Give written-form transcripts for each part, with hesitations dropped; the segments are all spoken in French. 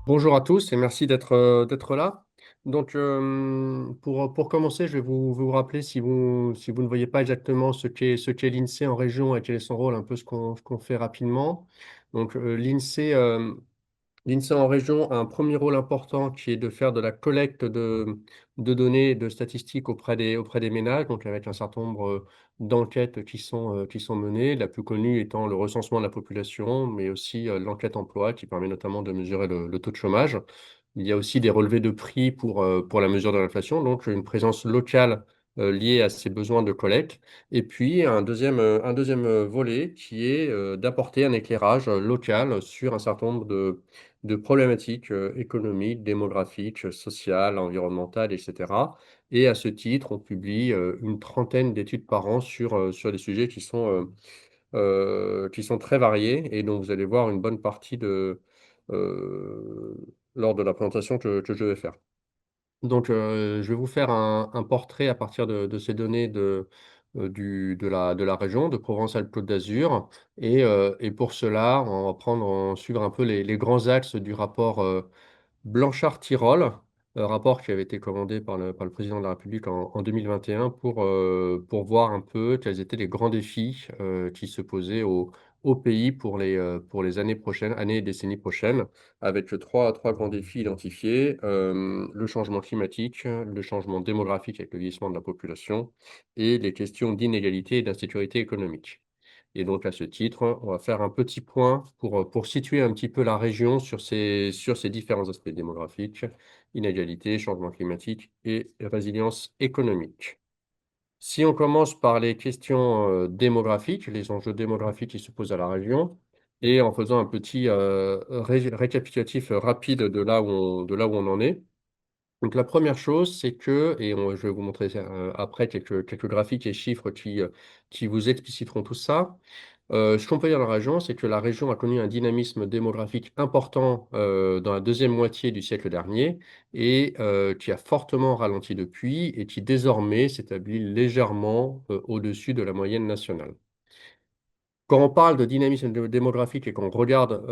Bonjour à tous et merci d'être là. Donc, pour commencer, je vais vous rappeler si vous ne voyez pas exactement ce qu'est l'INSEE en région et quel est son rôle, un peu ce qu'on fait rapidement. Donc, l'INSEE en région a un premier rôle important qui est de faire de la collecte de données et de statistiques auprès des ménages, donc avec un certain nombre d'enquêtes qui sont menées, la plus connue étant le recensement de la population, mais aussi l'enquête emploi qui permet notamment de mesurer le taux de chômage. Il y a aussi des relevés de prix pour la mesure de l'inflation, donc une présence locale liée à ces besoins de collecte. Et puis un deuxième volet qui est d'apporter un éclairage local sur un certain nombre de problématiques économiques, démographiques, sociales, environnementales, etc. Et à ce titre, on publie une trentaine d'études par an sur des sujets qui sont très variés et dont vous allez voir une bonne partie euh, lors de la présentation que je vais faire. Donc, je vais vous faire un portrait à partir de ces données de la région, de Provence-Alpes-Côte d'Azur. Et pour cela, on va suivre un peu les grands axes du rapport Blanchard-Tirol, rapport qui avait été commandé par le président de la République en 2021 pour voir un peu quels étaient les grands défis qui se posaient au pays pour les années prochaines, années et décennies prochaines, avec trois grands défis identifiés, le changement climatique, le changement démographique avec le vieillissement de la population et les questions d'inégalité et d'insécurité économique. Et donc, à ce titre, on va faire un petit point pour situer un petit peu la région sur ces différents aspects démographiques, inégalité, changement climatique et résilience économique. Si on commence par les questions démographiques, les enjeux démographiques qui se posent à la région, et en faisant un petit récapitulatif rapide de là où on en est. Donc la première chose, c'est que, je vais vous montrer après quelques graphiques et chiffres qui vous expliciteront tout ça. Ce qu'on peut dire dans la région, c'est que la région a connu un dynamisme démographique important dans la deuxième moitié du siècle dernier et qui a fortement ralenti depuis et qui désormais s'établit légèrement au-dessus de la moyenne nationale. Quand on parle de dynamisme démographique et qu'on regarde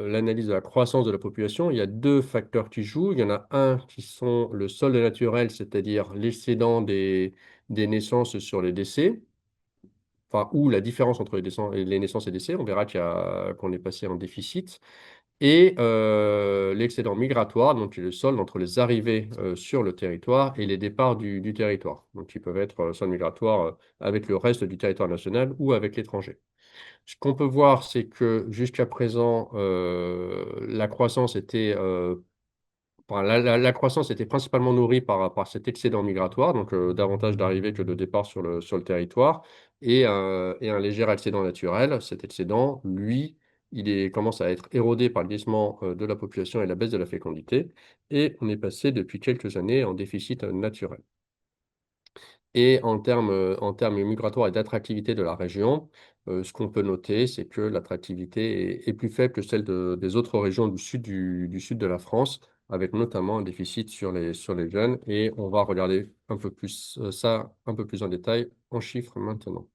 l'analyse de la croissance de la population, il y a deux facteurs qui jouent. Il y en a un qui sont le solde naturel, c'est-à-dire l'excédent des naissances sur les décès, enfin, ou la différence entre les naissances et décès. On verra qu'on est passé en déficit. Et l'excédent migratoire, donc qui est le solde entre les arrivées sur le territoire et les départs du territoire. Donc, qui peuvent être soldes migratoires avec le reste du territoire national ou avec l'étranger. Ce qu'on peut voir, c'est que jusqu'à présent, la croissance était, enfin, la croissance était principalement nourrie par cet excédent migratoire, donc davantage d'arrivées que de départs sur le territoire, et un léger excédent naturel. Cet excédent, lui, commence à être érodé par le vieillissement de la population et la baisse de la fécondité, et on est passé depuis quelques années en déficit naturel. Et en termes migratoires et d'attractivité de la région, ce qu'on peut noter, c'est que l'attractivité est plus faible que celle des autres régions du sud de la France, avec notamment un déficit sur les jeunes. Et on va regarder un peu plus ça un peu plus en détail en chiffres maintenant.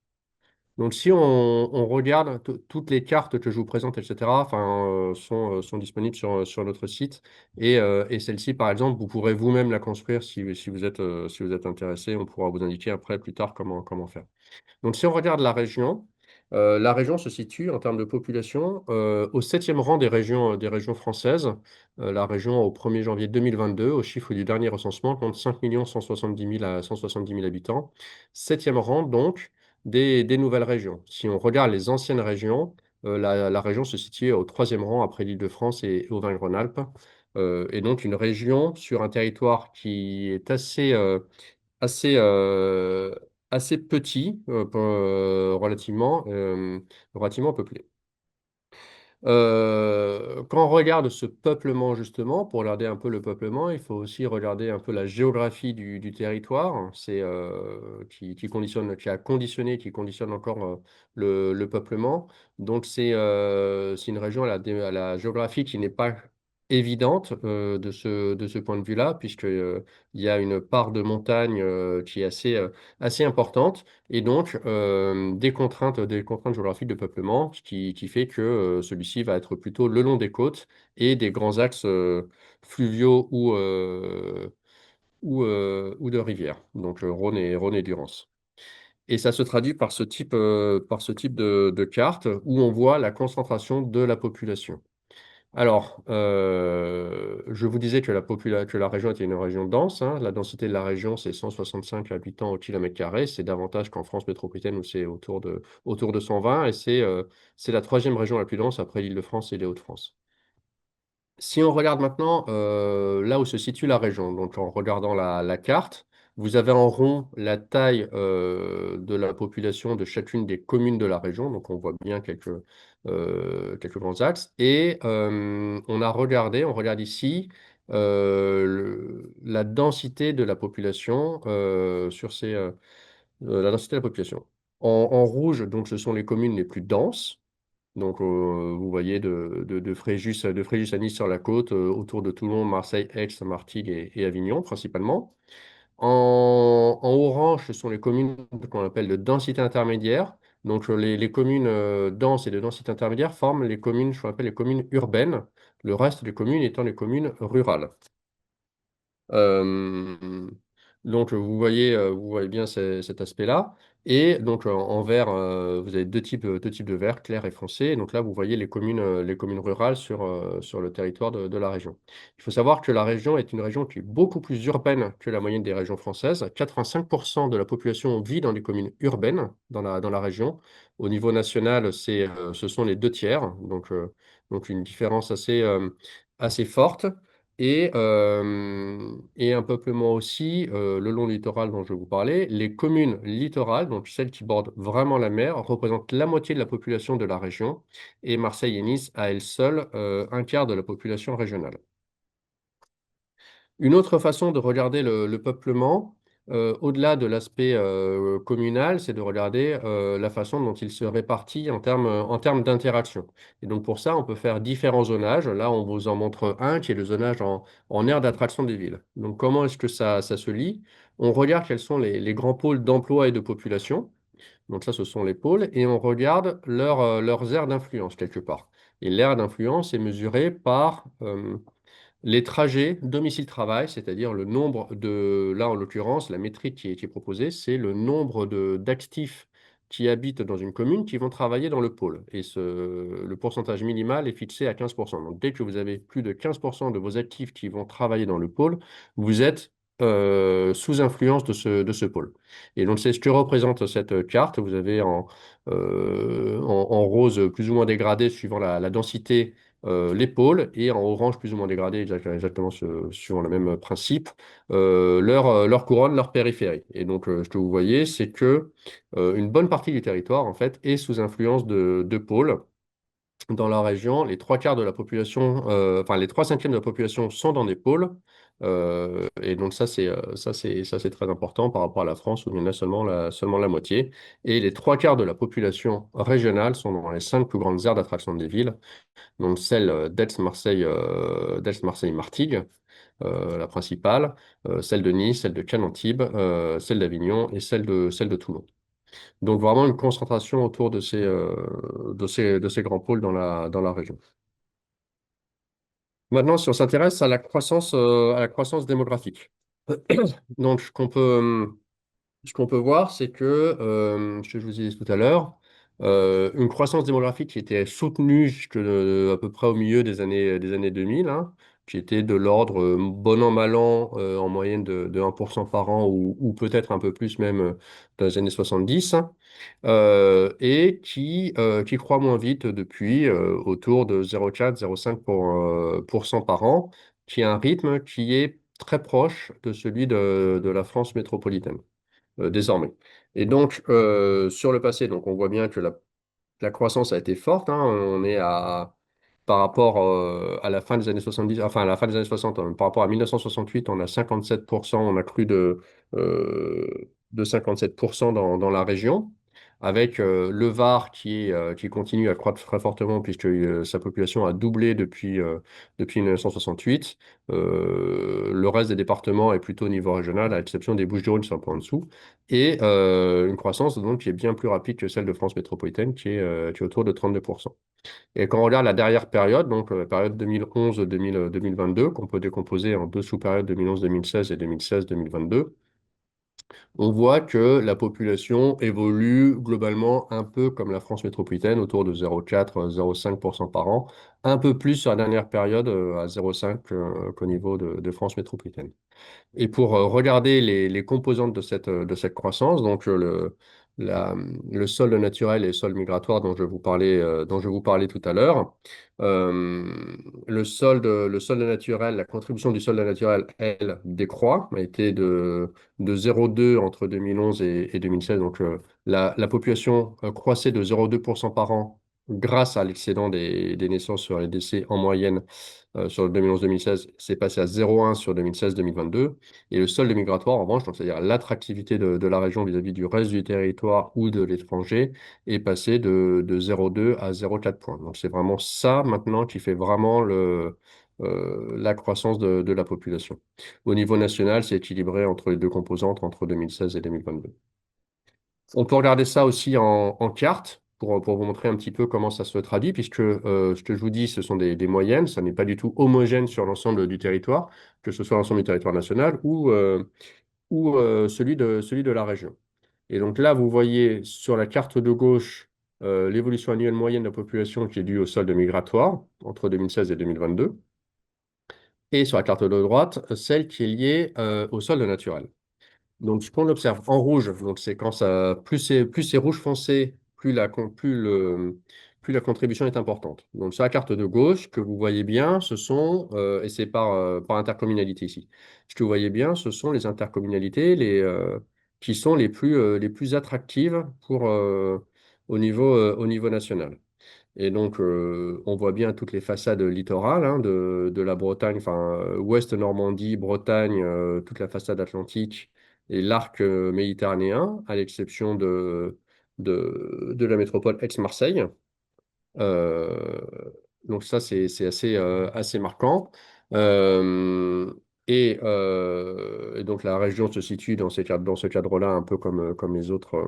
Donc, si on regarde toutes les cartes que je vous présente, etc., enfin, sont disponibles sur notre site. Et celle-ci, par exemple, vous pourrez vous-même la construire si vous êtes intéressé. On pourra vous indiquer après, plus tard, comment faire. Donc, si on regarde la région se situe en termes de population au septième rang des régions françaises. La région, au 1er janvier 2022, au chiffre du dernier recensement, compte 5 170 000 habitants. Septième rang, donc, des nouvelles régions. Si on regarde les anciennes régions, la région se situe au troisième rang après l'Île-de-France et Auvergne-Rhône-Alpes. Et donc, une région sur un territoire qui est assez, euh, assez petit, relativement peuplé. Quand on regarde ce peuplement, justement, pour regarder un peu le peuplement, il faut aussi regarder un peu la géographie du territoire. C'est qui conditionne encore le peuplement. Donc, c'est une région à la géographie qui n'est pas évidente de ce point de vue-là, puisque, il y a une part de montagne qui est assez importante, et donc des contraintes géographiques de peuplement, qui fait que celui-ci va être plutôt le long des côtes et des grands axes fluviaux ou de rivières, donc Rhône et Durance. Et ça se traduit par ce type de carte où on voit la concentration de la population. Alors, je vous disais que que la région était une région dense, hein. La densité de la région, c'est 165 habitants au kilomètre carré. C'est davantage qu'en France métropolitaine où c'est autour de 120. Et c'est la troisième région la plus dense après l'Île-de-France et les Hauts-de-France. Si on regarde maintenant là où se situe la région, donc en regardant la carte, vous avez en rond la taille de la population de chacune des communes de la région, donc on voit bien quelques grands axes. Et on regarde ici la densité de la population la densité de la population. En rouge, donc, ce sont les communes les plus denses. Donc, vous voyez de Fréjus à Nice sur la côte, autour de Toulon, Marseille, Aix, Martigues et Avignon principalement. En orange, ce sont les communes qu'on appelle de densité intermédiaire. Donc, les communes denses et de densité intermédiaire forment les communes, je appelle les communes urbaines, le reste des communes étant les communes rurales. Euh, donc, vous voyez bien cet aspect-là. Et donc, en vert, vous avez deux types de vert, clair et foncé. Et donc là, vous voyez les communes rurales sur le territoire de la région. Il faut savoir que la région est une région qui est beaucoup plus urbaine que la moyenne des régions françaises. 85% de la population vit dans les communes urbaines dans la région. Au niveau national, ce sont les deux tiers. Donc une différence assez forte. Et un peuplement aussi le long du littoral dont je vous parlais. Les communes littorales, donc celles qui bordent vraiment la mer, représentent la moitié de la population de la région. Et Marseille et Nice, à elles seules, un quart de la population régionale. Une autre façon de regarder le peuplement, au-delà de l'aspect communal, c'est de regarder la façon dont il se répartit en termes d'interaction. Et donc pour ça, on peut faire différents zonages. Là, on vous en montre un qui est le zonage en aire d'attraction des villes. Donc comment est-ce que ça se lie? On regarde quels sont les grands pôles d'emploi et de population. Donc ça, ce sont les pôles. Et on regarde leurs aires d'influence quelque part. Et l'aire d'influence est mesurée par les trajets domicile-travail, c'est-à-dire le nombre là en l'occurrence, la métrique qui est proposée, c'est le nombre d'actifs qui habitent dans une commune qui vont travailler dans le pôle. Et le pourcentage minimal est fixé à 15%. Donc dès que vous avez plus de 15% de vos actifs qui vont travailler dans le pôle, vous êtes sous influence de ce pôle. Et donc c'est ce que représente cette carte. Vous avez en rose plus ou moins dégradé suivant la densité l'épaule et en orange plus ou moins dégradé, exactement suivant le même principe, leur couronne, leur périphérie. Et donc, ce que vous voyez, c'est que une bonne partie du territoire, en fait, est sous influence de pôles. Dans la région, les trois quarts de la population, enfin les trois cinquièmes de la population sont dans des pôles. Et donc ça, c'est très important par rapport à la France où il y en a seulement la moitié. Et les trois quarts de la population régionale sont dans les cinq plus grandes aires d'attraction des villes, donc celle d'Aix-Marseille-Martigues, la principale, celle de Nice, celle de Cannes-Antibes, celle d'Avignon et celle de Toulon. Donc vraiment une concentration autour de ces grands pôles dans la région. Maintenant, si on s'intéresse à la croissance démographique. Donc, ce qu'on peut voir, c'est que, ce que je vous disais tout à l'heure, une croissance démographique qui était soutenue jusque à peu près au milieu des années 2000, hein, qui était de l'ordre, bon an, mal an, en moyenne de 1% par an ou peut-être un peu plus même dans les années 70, hein, et qui croît moins vite depuis, autour de 0,4-0,5 pour cent par an, qui est un rythme qui est très proche de celui de la France métropolitaine désormais. Et donc, sur le passé, donc on voit bien que la croissance a été forte, hein. On est par rapport à la fin des années 70, enfin à la fin des années 60, hein, par rapport à 1968, on a 57%, on a cru de 57% dans la région. avec le Var qui continue à croître très fortement puisque sa population a doublé depuis 1968. Le reste des départements est plutôt au niveau régional, à l'exception des Bouches-du-Rhône, c'est un peu en dessous. Et une croissance donc, qui est bien plus rapide que celle de France métropolitaine, qui est autour de 32%. Et quand on regarde la dernière période, donc la période 2011-2022, qu'on peut décomposer en deux sous-périodes 2011-2016 et 2016-2022, on voit que la population évolue globalement un peu comme la France métropolitaine, autour de 0,4-0,5% par an, un peu plus sur la dernière période à 0,5 qu'au niveau de France métropolitaine. Et pour regarder les composantes de cette croissance, donc la- le solde naturel et le solde migratoire dont je vous parlais tout à l'heure, euh, le solde naturel, la contribution du solde naturel, elle, décroît, a été de 0,2 entre 2011 et 2016. Donc la population croissait de 0,2% par an grâce à l'excédent des naissances sur les décès en moyenne sur le 2011-2016, c'est passé à 0,1 sur 2016-2022. Et le solde migratoire, en revanche, donc c'est-à-dire l'attractivité de la région vis-à-vis du reste du territoire ou de l'étranger, est passé de 0,2 à 0,4 points. Donc c'est vraiment ça maintenant qui fait vraiment la croissance de la population. Au niveau national, c'est équilibré entre les deux composantes entre 2016 et 2022. On peut regarder ça aussi en carte pour vous montrer un petit peu comment ça se traduit, puisque ce que je vous dis, ce sont des moyennes, ça n'est pas du tout homogène sur l'ensemble du territoire, que ce soit l'ensemble du territoire national ou celui de la région. Et donc là, vous voyez sur la carte de gauche l'évolution annuelle moyenne de la population qui est due au solde migratoire entre 2016 et 2022, et sur la carte de droite, celle qui est liée au solde naturel. Donc, ce qu'on observe en rouge, donc c'est quand ça, plus c'est rouge foncé, plus la contribution est importante. Donc, sur la carte de gauche, que vous voyez bien, et c'est par intercommunalité ici, ce que vous voyez bien, ce sont les intercommunalités qui sont les plus attractives au niveau national. Et donc, on voit bien toutes les façades littorales hein, de la Bretagne, enfin, Ouest Normandie, Bretagne, toute la façade atlantique et l'arc méditerranéen, à l'exception de la métropole Aix-Marseille. Euh, donc ça, c'est assez marquant. Euh, et donc la région se situe dans ce cadre-là, un peu comme les autres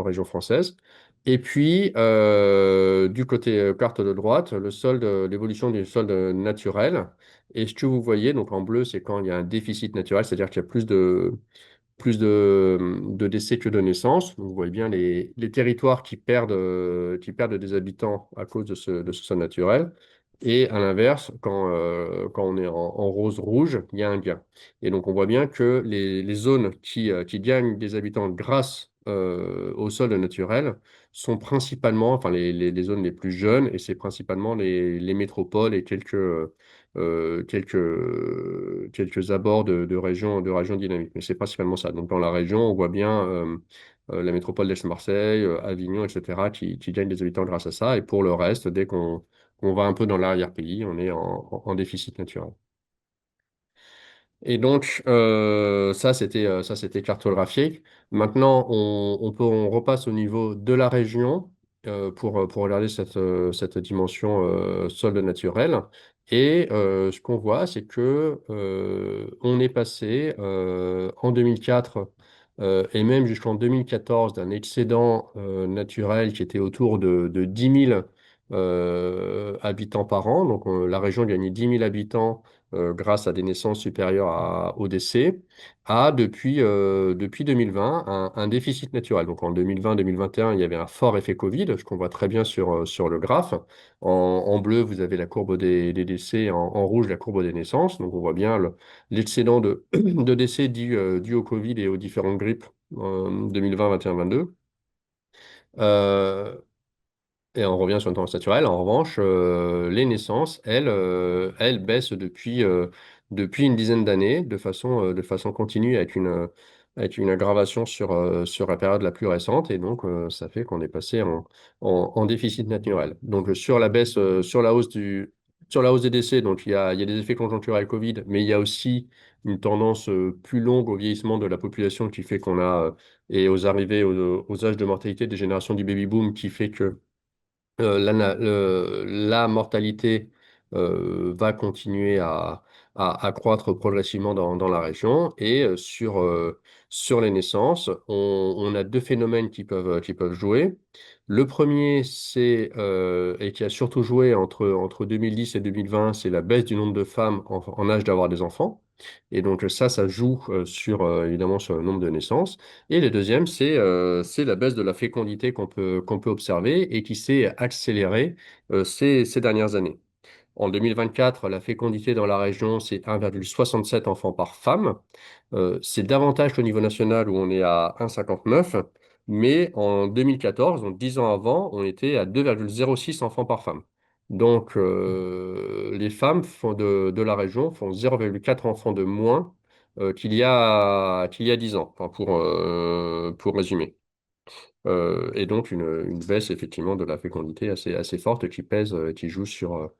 régions françaises. Et puis, du côté carte de droite, l'évolution du solde naturel. Et ce que vous voyez, donc en bleu, c'est quand il y a un déficit naturel, c'est-à-dire qu'il y a plus de décès que de naissances. Donc, vous voyez bien les territoires qui perdent des habitants à cause de ce sol naturel. Et à l'inverse, quand on est en rose-rouge, il y a un gain. Et donc, on voit bien que les zones qui gagnent des habitants grâce au sol naturel sont principalement, enfin, les zones les plus jeunes, et c'est principalement les métropoles et quelques abords de régions dynamiques. Mais c'est principalement ça. Donc, dans la région, on voit bien la métropole d'Aix-Marseille, Avignon, etc., qui gagnent des habitants grâce à ça. Et pour le reste, dès qu'on va un peu dans l'arrière-pays, on est en déficit naturel. Et donc, ça, c'était cartographié. Maintenant, on repasse au niveau de la région pour regarder cette dimension solde naturel. Et ce qu'on voit, c'est que on est passé en 2004 et même jusqu'en 2014 d'un excédent naturel qui était autour de 10 000 habitants par an. Donc, la région gagnait 10 000 habitants grâce à des naissances supérieures au décès, depuis 2020 un déficit naturel. Donc en 2020-2021, il y avait un fort effet Covid, ce qu'on voit très bien sur le graphe. En bleu, vous avez la courbe des décès, en rouge, la courbe des naissances. Donc on voit bien l'excédent de décès dû au Covid et aux différentes grippes 2020, 21, 22. Et on revient sur une tendance naturelle. En revanche, les naissances, elles baissent depuis une dizaine d'années de façon continue avec une aggravation sur la période la plus récente. Et donc, ça fait qu'on est passé en déficit naturel. Donc, sur la hausse Sur la hausse des décès, donc il y a des effets conjoncturels Covid, mais il y a aussi une tendance plus longue au vieillissement de la population qui fait qu'on a, et aux arrivées aux âges de mortalité des générations du baby-boom qui fait que la mortalité va continuer à croître progressivement dans la région. Et sur les naissances, on a deux phénomènes qui peuvent jouer. Le premier, et qui a surtout joué entre 2010 et 2020, c'est la baisse du nombre de femmes en âge d'avoir des enfants. Et donc ça joue évidemment sur le nombre de naissances. Et le deuxième, c'est la baisse de la fécondité qu'on peut observer et qui s'est accélérée ces dernières années. En 2024, la fécondité dans la région, c'est 1,67 enfants par femme. C'est davantage qu'au niveau national où on est à 1,59. Mais en 2014, donc 10 ans avant, on était à 2,06 enfants par femme. Donc, les femmes de la région font 0,4 enfants de moins qu'il y a 10 ans, enfin, pour résumer. Et donc, une baisse effectivement de la fécondité assez forte qui pèse, qui joue sur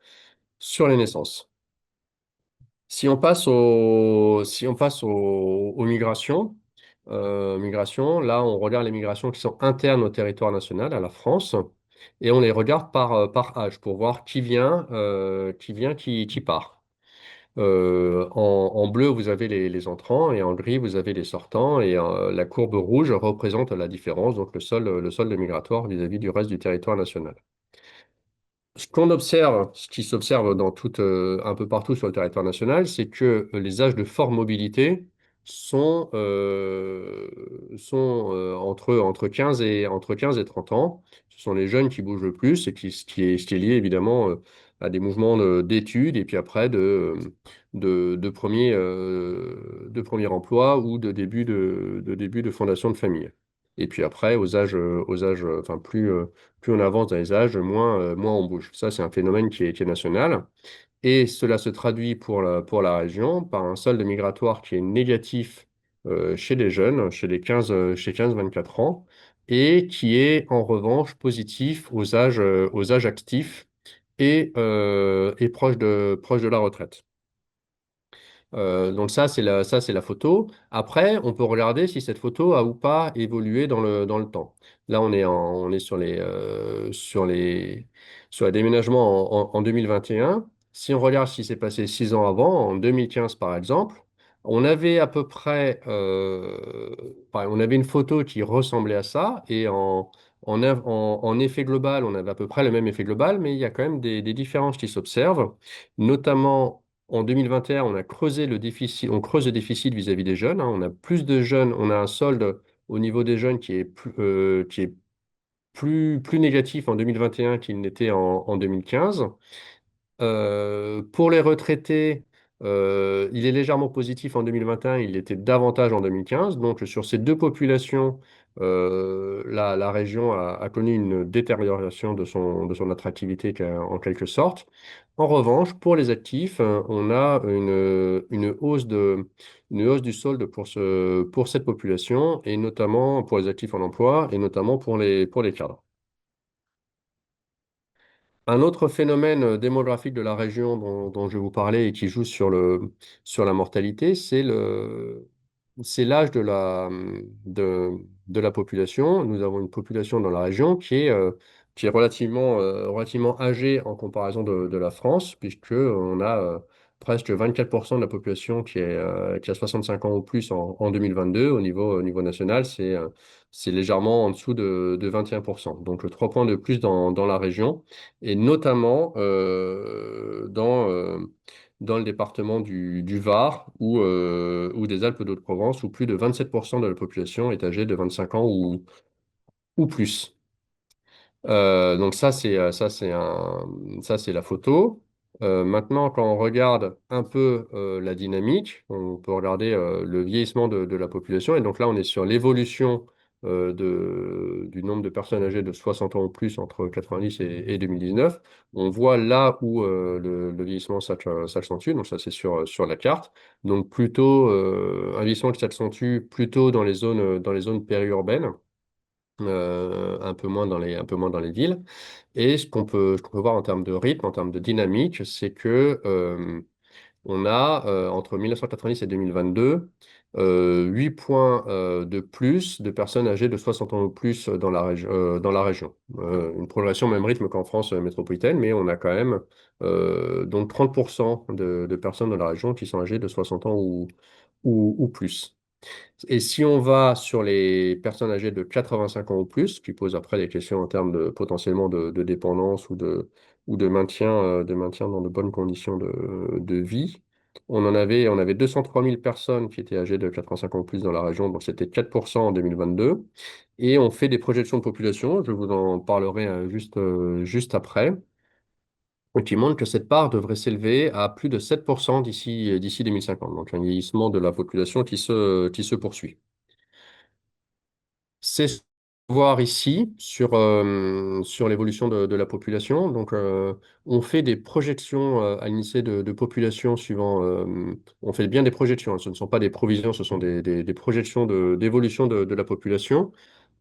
les naissances. Si on passe aux migrations, là, on regarde les migrations qui sont internes au territoire national, à la France, et on les regarde par âge pour voir qui part. En bleu, vous avez les entrants, et en gris, vous avez les sortants, et la courbe rouge représente la différence, donc le solde migratoire vis-à-vis du reste du territoire national. Ce qu'on observe, ce qui s'observe un peu partout sur le territoire national, c'est que les âges de forte mobilité sont entre 15 et 30 ans. Ce sont les jeunes qui bougent le plus et ce qui est lié évidemment à des mouvements d'études et puis après de premier emploi ou de début de fondation de famille. Et puis après, enfin plus on avance dans les âges, moins on bouge. Ça, c'est un phénomène qui est national. Et cela se traduit pour la région par un solde migratoire qui est négatif chez les jeunes, chez 15-24 ans, et qui est en revanche positif aux âges actifs et proche de la retraite. Donc ça, c'est la photo. Après, on peut regarder si cette photo a ou pas évolué dans le temps. Là, on est sur les déménagements en 2021. Si on regarde ce qui s'est passé 6 ans avant, en 2015 par exemple, on avait à peu près, on avait une photo qui ressemblait à ça, et en effet global, on avait à peu près le même effet global, mais il y a quand même des différences qui s'observent, notamment en 2021, on a creusé le déficit, on creuse le déficit vis-à-vis des jeunes, hein. On a plus de jeunes, on a un solde au niveau des jeunes qui est plus négatif en 2021 qu'il n'était en 2015. Pour les retraités, il est légèrement positif en 2021, il était davantage en 2015. Donc sur ces deux populations, la région a connu une détérioration de son attractivité en quelque sorte. En revanche, pour les actifs, on a une hausse du solde pour cette population, et notamment pour les actifs en emploi, et notamment pour les cadres. Un autre phénomène démographique de la région dont je vais vous parler et qui joue sur la mortalité, c'est l'âge de la population. Nous avons une population dans la région qui est relativement âgée en comparaison de la France, puisqu'on a presque 24% de la population qui a 65 ans ou plus en 2022. Au niveau national, c'est légèrement en dessous de 21%. Donc 3 points de plus dans la région, et notamment dans le département du Var ou des Alpes-de-Haute-Provence, où plus de 27% de la population est âgée de 25 ans ou plus. Donc ça c'est la photo. Maintenant, quand on regarde un peu la dynamique, on peut regarder le vieillissement de la population. Et donc là, on est sur l'évolution du nombre de personnes âgées de 60 ans ou plus entre 90 et 2019. On voit là où le vieillissement s'accentue. Donc ça, c'est sur la carte. Donc plutôt un vieillissement qui s'accentue plutôt dans les zones périurbaines. un peu moins dans les villes. Et ce qu'on peut voir en termes de rythme, en termes de dynamique, c'est que on a, entre 1990 et 2022, 8 points de plus de personnes âgées de 60 ans ou plus dans la région. Une progression au même rythme qu'en France métropolitaine, mais on a quand même donc 30% de personnes dans la région qui sont âgées de 60 ans ou plus. Et si on va sur les personnes âgées de 85 ans ou plus, qui posent après des questions en termes de potentiellement de dépendance ou de maintien dans de bonnes conditions de vie, on avait 203 000 personnes qui étaient âgées de 85 ans ou plus dans la région, donc c'était 4% en 2022. Et on fait des projections de population, je vous en parlerai juste après, qui montrent que cette part devrait s'élever à plus de 7% d'ici 2050, donc un vieillissement de la population qui se poursuit. C'est ce qu'on peut voir ici sur l'évolution de la population. Donc, on fait des projections à l'INSEE de population suivant. On fait bien des projections, hein. Ce ne sont pas des provisions, ce sont des projections d'évolution de la population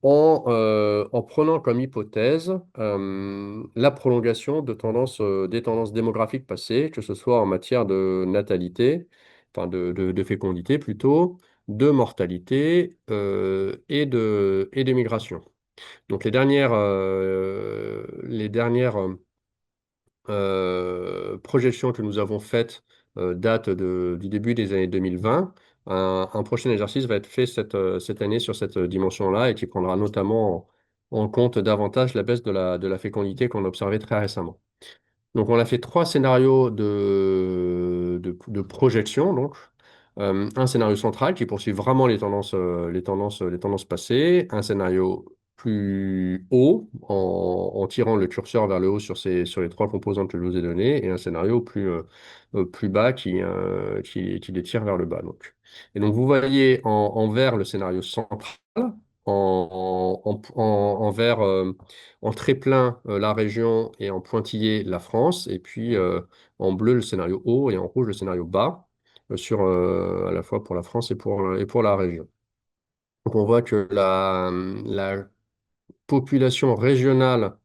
en prenant comme hypothèse la prolongation des tendances démographiques passées, que ce soit en matière de natalité, enfin de fécondité plutôt, de mortalité et de migration. Donc les dernières projections que nous avons faites datent du début des années 2020. Un prochain exercice va être fait cette année sur cette dimension-là et qui prendra notamment en compte davantage la baisse de la fécondité qu'on a observée très récemment. Donc, on a fait trois scénarios de projection. Donc, un scénario central qui poursuit vraiment les tendances passées. Un scénario plus haut en tirant le curseur vers le haut sur les trois composantes que je vous ai données. Et un scénario plus bas qui les tire vers le bas. Donc. Et donc, vous voyez en vert le scénario central, en vert. En très plein, la région et en pointillé, la France. Et puis en bleu, le scénario haut et en rouge, le scénario bas, à la fois pour la France et pour la région. Donc on voit que la population régionale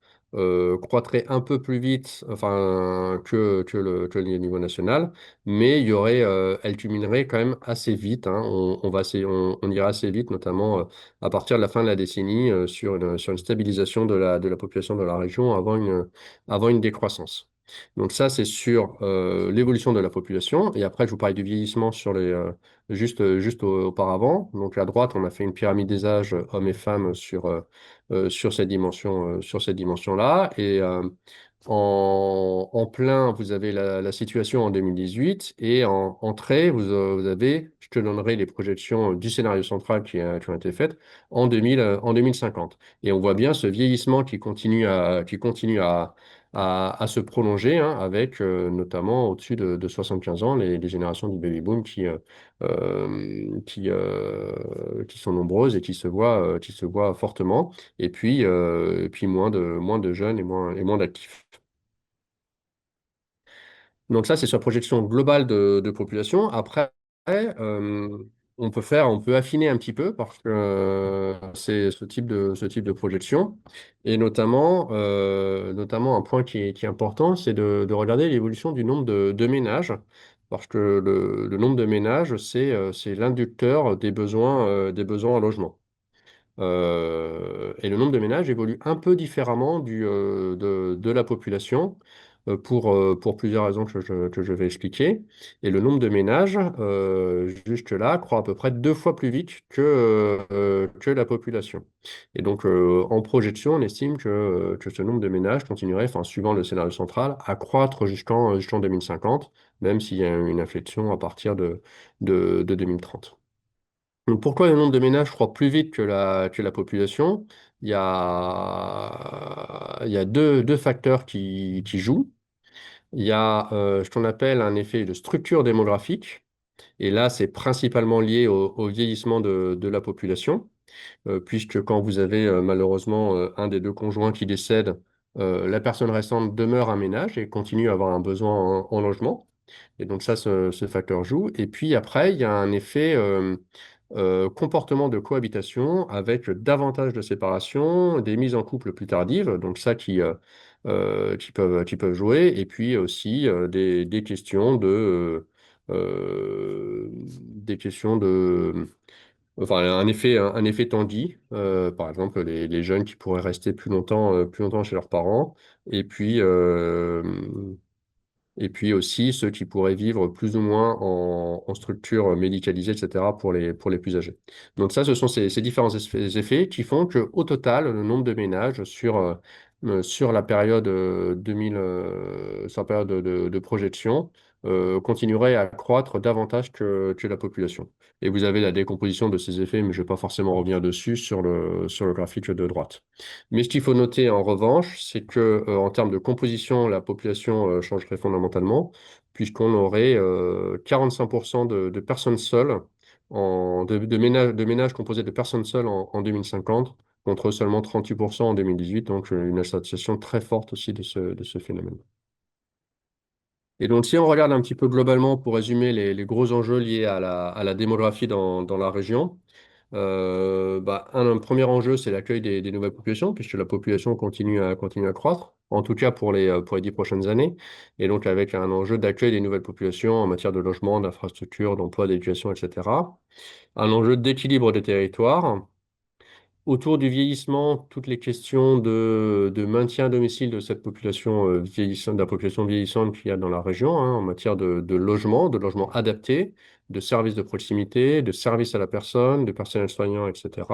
croîtrait un peu plus vite enfin, que le niveau national, mais elle culminerait quand même assez vite, hein. On ira assez vite, notamment à partir de la fin de la décennie, sur une stabilisation de la population de la région avant une décroissance. Donc ça, c'est sur l'évolution de la population. Et après, je vous parlais du vieillissement juste auparavant. Donc à droite, on a fait une pyramide des âges hommes et femmes sur cette dimension-là. Et en plein, vous avez la situation en 2018 et en trait, vous avez, je te donnerai les projections du scénario central qui ont été faites en 2050. Et on voit bien ce vieillissement qui continue à se prolonger, hein, avec notamment au-dessus de 75 ans les générations du baby-boom qui sont nombreuses et qui se voient fortement et puis moins de jeunes et moins d'actifs. Donc ça, c'est sur la projection globale de population. Après, euh, on peut affiner un petit peu parce que c'est ce type de projection. Et notamment un point qui est important, c'est de regarder l'évolution du nombre de ménages. Parce que le nombre de ménages, c'est l'inducteur des besoins en logement. Et le nombre de ménages évolue un peu différemment de la population pour plusieurs raisons que je vais expliquer. Et le nombre de ménages, jusque-là, croît à peu près deux fois plus vite que la population. Et donc, en projection, on estime que ce nombre de ménages continuerait, enfin, suivant le scénario central, à croître jusqu'en 2050, même s'il y a une inflexion à partir de 2030. Donc, pourquoi le nombre de ménages croît plus vite que la population? Il y a deux facteurs qui jouent. Il y a ce qu'on appelle un effet de structure démographique. Et là, c'est principalement lié au vieillissement de la population, puisque quand vous avez malheureusement un des deux conjoints qui décède, la personne restante demeure un ménage et continue à avoir un besoin en logement. Et donc ça, ce facteur joue. Et puis après, il y a un effet comportement de cohabitation avec davantage de séparation, des mises en couple plus tardives, donc ça qui peuvent jouer, et puis aussi des questions des questions de, enfin un effet Tanguy, par exemple les jeunes qui pourraient rester plus longtemps chez leurs parents, et puis euh, et puis aussi ceux qui pourraient vivre plus ou moins en structure médicalisée, etc., pour les plus âgés. Donc ça, ce sont ces différents effets qui font qu'au total, le nombre de ménages sur la période 2000, sur la période de projection, continuerait à croître davantage que la population. Et vous avez la décomposition de ces effets, mais je ne vais pas forcément revenir dessus sur le graphique de droite. Mais ce qu'il faut noter en revanche, c'est que en termes de composition, la population changerait fondamentalement, puisqu'on aurait 45% de personnes seules, de ménages composés de personnes seules en 2050, contre seulement 38% en 2018, donc une association très forte aussi de ce phénomène. Et donc, si on regarde un petit peu globalement, pour résumer les gros enjeux liés à la démographie dans la région, un premier enjeu, c'est l'accueil des nouvelles populations, puisque la population continue à croître, en tout cas pour les 10 prochaines années, et donc avec un enjeu d'accueil des nouvelles populations en matière de logement, d'infrastructure, d'emploi, d'éducation, etc. Un enjeu d'équilibre des territoires. Autour du vieillissement, toutes les questions de maintien à domicile de cette population vieillissante, de la population vieillissante qu'il y a dans la région, hein, en matière de logement adapté, de services de proximité, de services à la personne, de personnel soignant, etc.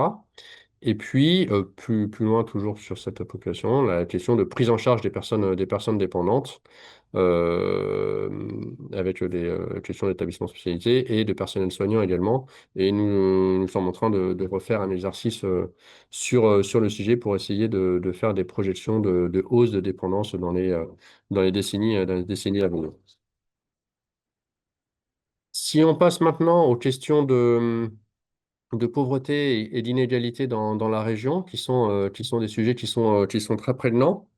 Et puis, plus loin, toujours sur cette population, la question de prise en charge des personnes dépendantes, euh, avec des questions d'établissements spécialisés et de personnel soignant également. Et nous sommes en train de refaire un exercice sur le sujet pour essayer de faire des projections de hausse de dépendance dans les décennies à venir. Si on passe maintenant aux questions de pauvreté et d'inégalité dans la région, qui sont des sujets qui sont très prégnants,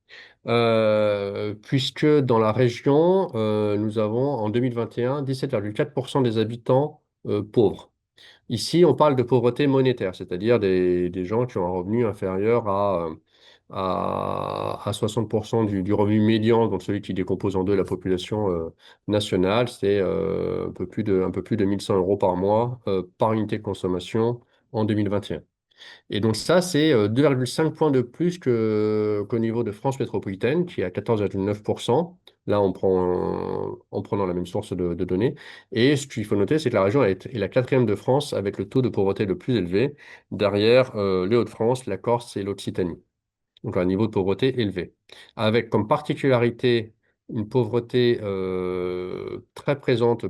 puisque dans la région, nous avons en 2021 17,4% des habitants pauvres. Ici, on parle de pauvreté monétaire, c'est-à-dire des gens qui ont un revenu inférieur à 60% du revenu médian, donc celui qui décompose en deux la population nationale, c'est un peu plus de 1100 € par mois par unité de consommation en 2021. Et donc ça, c'est 2,5 points de plus qu'au niveau de France métropolitaine, qui est à 14,9%. Là, en prenant la même source de données. Et ce qu'il faut noter, c'est que la région est la quatrième de France avec le taux de pauvreté le plus élevé, derrière les Hauts-de-France, la Corse et l'Occitanie, donc un niveau de pauvreté élevé, avec comme particularité une pauvreté très présente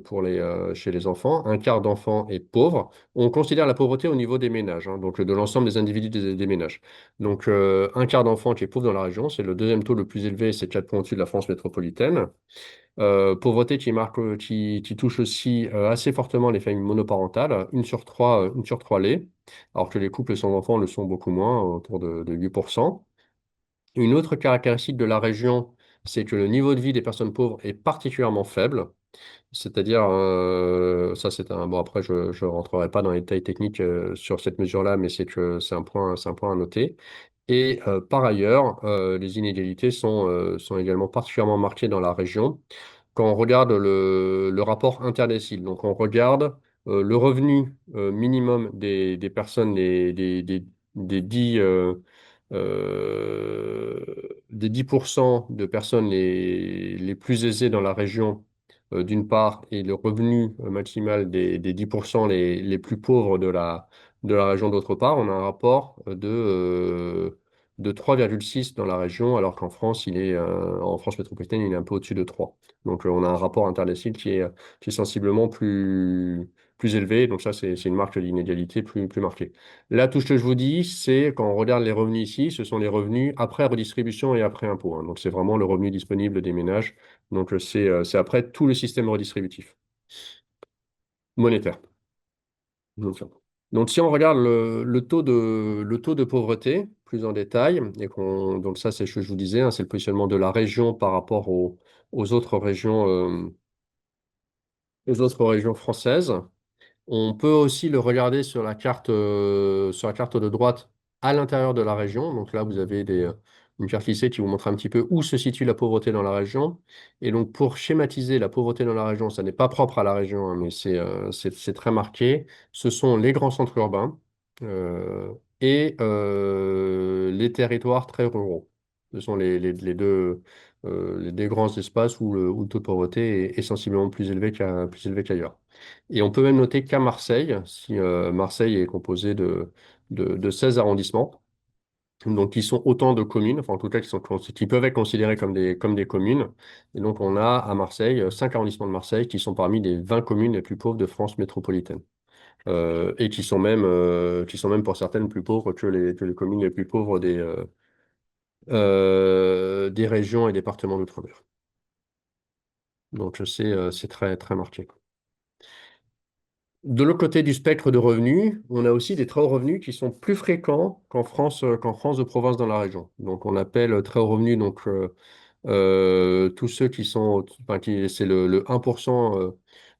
chez les enfants. Un quart d'enfants est pauvre. On considère la pauvreté au niveau des ménages, hein, donc de l'ensemble des individus des ménages. Donc un quart d'enfants qui est pauvre dans la région, c'est le deuxième taux le plus élevé, c'est 4 points au-dessus de la France métropolitaine. Pauvreté qui touche aussi assez fortement les familles monoparentales, une sur trois l'est, alors que les couples sans enfants le sont beaucoup moins, autour de 8%. Une autre caractéristique de la région, c'est que le niveau de vie des personnes pauvres est particulièrement faible. C'est-à-dire, ça c'est un... Bon, après, je ne rentrerai pas dans les détails techniques sur cette mesure-là, mais c'est un point à noter. Et par ailleurs, les inégalités sont également particulièrement marquées dans la région. Quand on regarde le rapport interdécile, donc on regarde le revenu minimum des personnes, des 10, euh, des 10% de personnes les plus aisées dans la région, d'une part, et le revenu maximal des 10% les plus pauvres de la région d'autre part, on a un rapport de 3,6 dans la région, alors qu'en France, en France métropolitaine, il est un peu au-dessus de 3. Donc, on a un rapport interdécile qui est sensiblement plus élevé. Donc, ça, c'est une marque d'inégalité plus marquée. Là, tout ce que je vous dis, c'est quand on regarde les revenus ici, ce sont les revenus après redistribution et après impôt, hein. Donc, c'est vraiment le revenu disponible des ménages. Donc, c'est après tout le système redistributif monétaire. Donc, ça. Donc, si on regarde le taux de pauvreté plus en détail, donc ça, c'est ce que je vous disais, hein, c'est le positionnement de la région par rapport aux autres régions françaises. On peut aussi le regarder sur la carte de droite à l'intérieur de la région. Donc là, vous avez une carte lissée qui vous montre un petit peu où se situe la pauvreté dans la région. Et donc, pour schématiser la pauvreté dans la région, ça n'est pas propre à la région, hein, mais c'est très marqué. Ce sont les grands centres urbains euh, et les territoires très ruraux. Ce sont les deux grands espaces où le taux de pauvreté est sensiblement plus élevé qu'ailleurs. Et on peut même noter qu'à Marseille, si Marseille est composé de 16 arrondissements, donc qui sont autant de communes, enfin en tout cas qui peuvent être considérés comme des communes. Et donc on a à Marseille 5 arrondissements de Marseille qui sont parmi les 20 communes les plus pauvres de France métropolitaine. Et qui sont même pour certaines plus pauvres que les communes les plus pauvres des régions et départements d'outre-mer. Donc c'est très, très marqué. De l'autre côté du spectre de revenus, on a aussi des très hauts revenus qui sont plus fréquents qu'en France de province dans la région. Donc, on appelle très hauts revenus tous ceux qui sont, enfin, c'est le 1%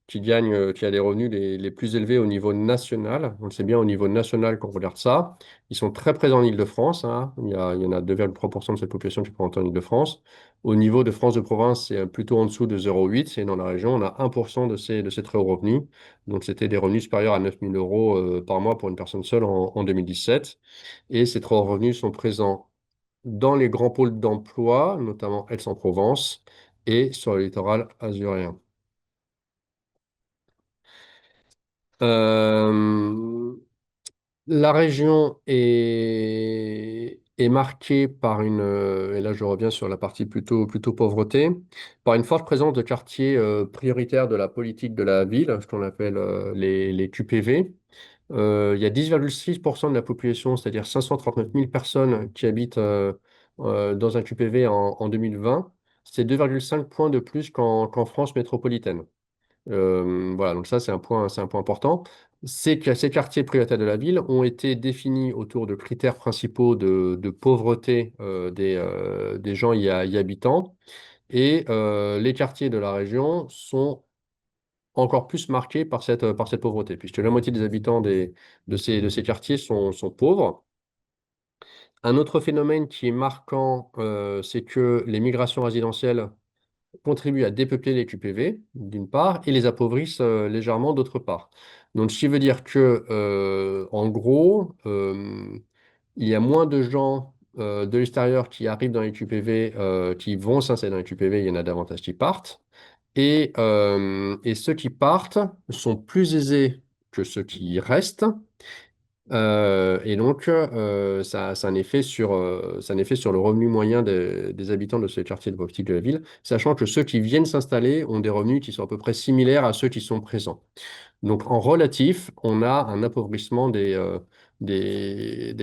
qui gagne, qui a des revenus les plus élevés au niveau national. Donc, c'est bien au niveau national qu'on regarde ça. Ils sont très présents en Île-de-France, hein. Il y en a 2,3% de cette population qui est présente en Île-de-France. Au niveau de France de province, c'est plutôt en dessous de 0,8. Et dans la région, on a 1% de ces très hauts revenus. Donc, c'était des revenus supérieurs à 9 000 euros par mois pour une personne seule en 2017. Et ces trois revenus sont présents dans les grands pôles d'emploi, notamment Aix-en-Provence et sur le littoral azuréen. Euh, la région est marquée par et là je reviens sur la partie plutôt pauvreté, par une forte présence de quartiers prioritaires de la politique de la ville, ce qu'on appelle les QPV. Il y a 10,6% de la population, c'est-à-dire 539 000 personnes qui habitent dans un QPV en 2020. C'est 2,5 points de plus qu'en France métropolitaine. Voilà, donc ça, c'est un point important. Ces quartiers prioritaires de la ville ont été définis autour de critères principaux de pauvreté des gens y habitant. Et les quartiers de la région sont encore plus marqués par cette pauvreté, puisque la moitié des habitants de ces quartiers sont pauvres. Un autre phénomène qui est marquant, c'est que les migrations résidentielles contribuent à dépeupler les QPV, d'une part, et les appauvrissent légèrement, d'autre part. Donc, ce qui veut dire que, en gros, il y a moins de gens de l'extérieur qui arrivent dans les QPV, qui vont s'installer dans les QPV, il y en a davantage qui partent. Et ceux qui partent sont plus aisés que ceux qui restent. Et donc, ça a un effet ça a un effet sur le revenu moyen des habitants de ce quartier de politique de la ville, sachant que ceux qui viennent s'installer ont des revenus qui sont à peu près similaires à ceux qui sont présents. Donc, en relatif, on a un appauvrissement des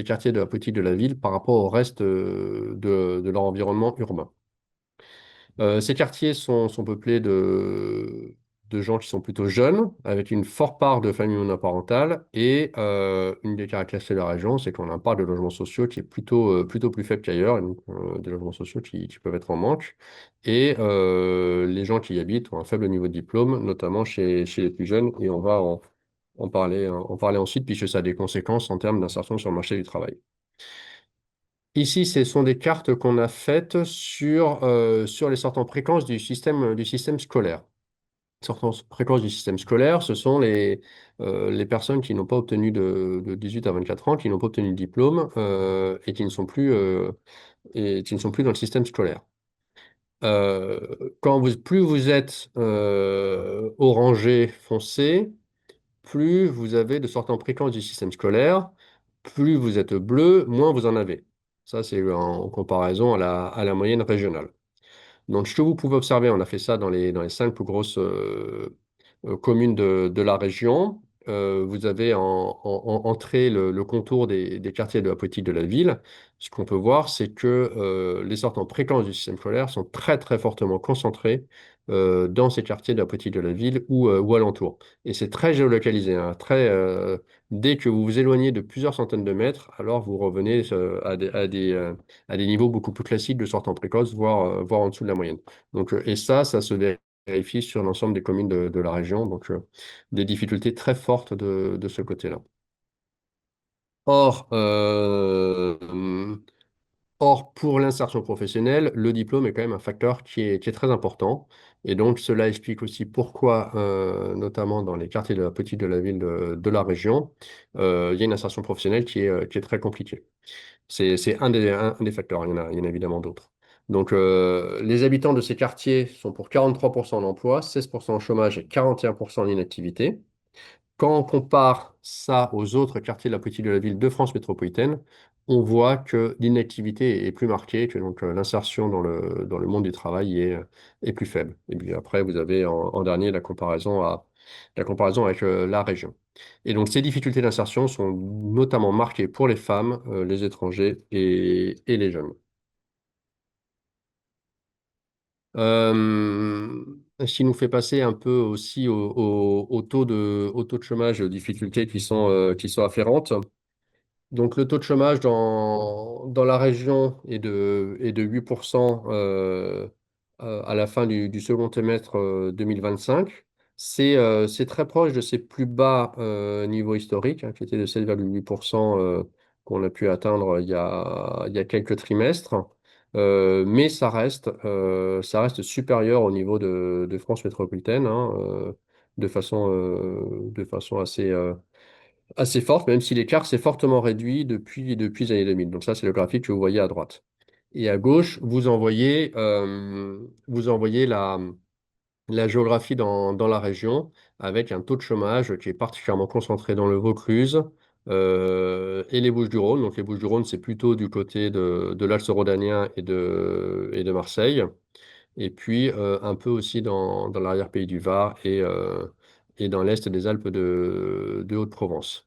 quartiers de la politique de la ville par rapport au reste de leur environnement urbain. Ces quartiers sont peuplés de gens qui sont plutôt jeunes, avec une forte part de familles monoparentales. Et une des caractéristiques de la région, c'est qu'on a un parc de logements sociaux qui est plutôt plus faible qu'ailleurs, et donc des logements sociaux qui peuvent être en manque. Et les gens qui y habitent ont un faible niveau de diplôme, notamment chez les plus jeunes, et on va en parler ensuite, puisque ça a des conséquences en termes d'insertion sur le marché du travail. Ici, ce sont des cartes qu'on a faites sur les sortants précoces du système scolaire. Sortants précoces du système scolaire, ce sont les personnes qui n'ont pas obtenu de 18 à 24 ans, qui n'ont pas obtenu de diplôme et qui ne sont plus dans le système scolaire. Plus vous êtes orangé foncé, plus vous avez de sortants précoces du système scolaire, plus vous êtes bleu, moins vous en avez. Ça, c'est en comparaison à la moyenne régionale. Donc, ce que vous pouvez observer, on a fait ça dans les 5 plus grosses communes de la région. Vous avez en entrée le contour des quartiers de la politique de la ville. Ce qu'on peut voir, c'est que les sortants précoces du système scolaire sont très, très fortement concentrés dans ces quartiers de la politique de la ville ou alentour. Et c'est très géolocalisé, hein, dès que vous vous éloignez de plusieurs centaines de mètres, alors vous revenez à des niveaux beaucoup plus classiques de sortants précoces, voire en dessous de la moyenne. Donc, et ça se vérifie vérifie sur l'ensemble des communes de la région. Donc, des difficultés très fortes de ce côté-là. Or, Or, pour l'insertion professionnelle, le diplôme est quand même un facteur qui est très important. Et donc, cela explique aussi pourquoi, notamment dans les quartiers de la petite de la ville de la région, il y a une insertion professionnelle qui est très compliquée. C'est un des facteurs, il y en a évidemment d'autres. Donc, les habitants de ces quartiers sont pour 43% d'emploi, 16% au chômage et 41% en inactivité. Quand on compare ça aux autres quartiers de la politique de la ville de France métropolitaine, on voit que l'inactivité est plus marquée, que donc l'insertion dans le monde du travail est plus faible. Et puis après, vous avez en dernier la comparaison avec la région. Et donc ces difficultés d'insertion sont notamment marquées pour les femmes, les étrangers et les jeunes. Ce qui nous fait passer un peu aussi au taux de chômage et aux difficultés qui sont afférentes. Donc, le taux de chômage dans la région est de 8% à la fin du second trimestre 2025. C'est très proche de ses plus bas niveaux historiques, hein, qui étaient de 7,8% qu'on a pu atteindre il y a quelques trimestres. Mais ça reste supérieur au niveau de France métropolitaine, hein, de façon assez forte, même si l'écart s'est fortement réduit depuis les années 2000. Donc ça, c'est le graphique que vous voyez à droite. Et à gauche, vous envoyez la géographie dans la région avec un taux de chômage qui est particulièrement concentré dans le Vaucluse et les Bouches-du-Rhône. Donc les Bouches-du-Rhône, c'est plutôt du côté de l'Alse rhodanien et de Marseille. Et puis un peu aussi dans l'arrière-pays du Var et dans l'est des Alpes de Haute-Provence.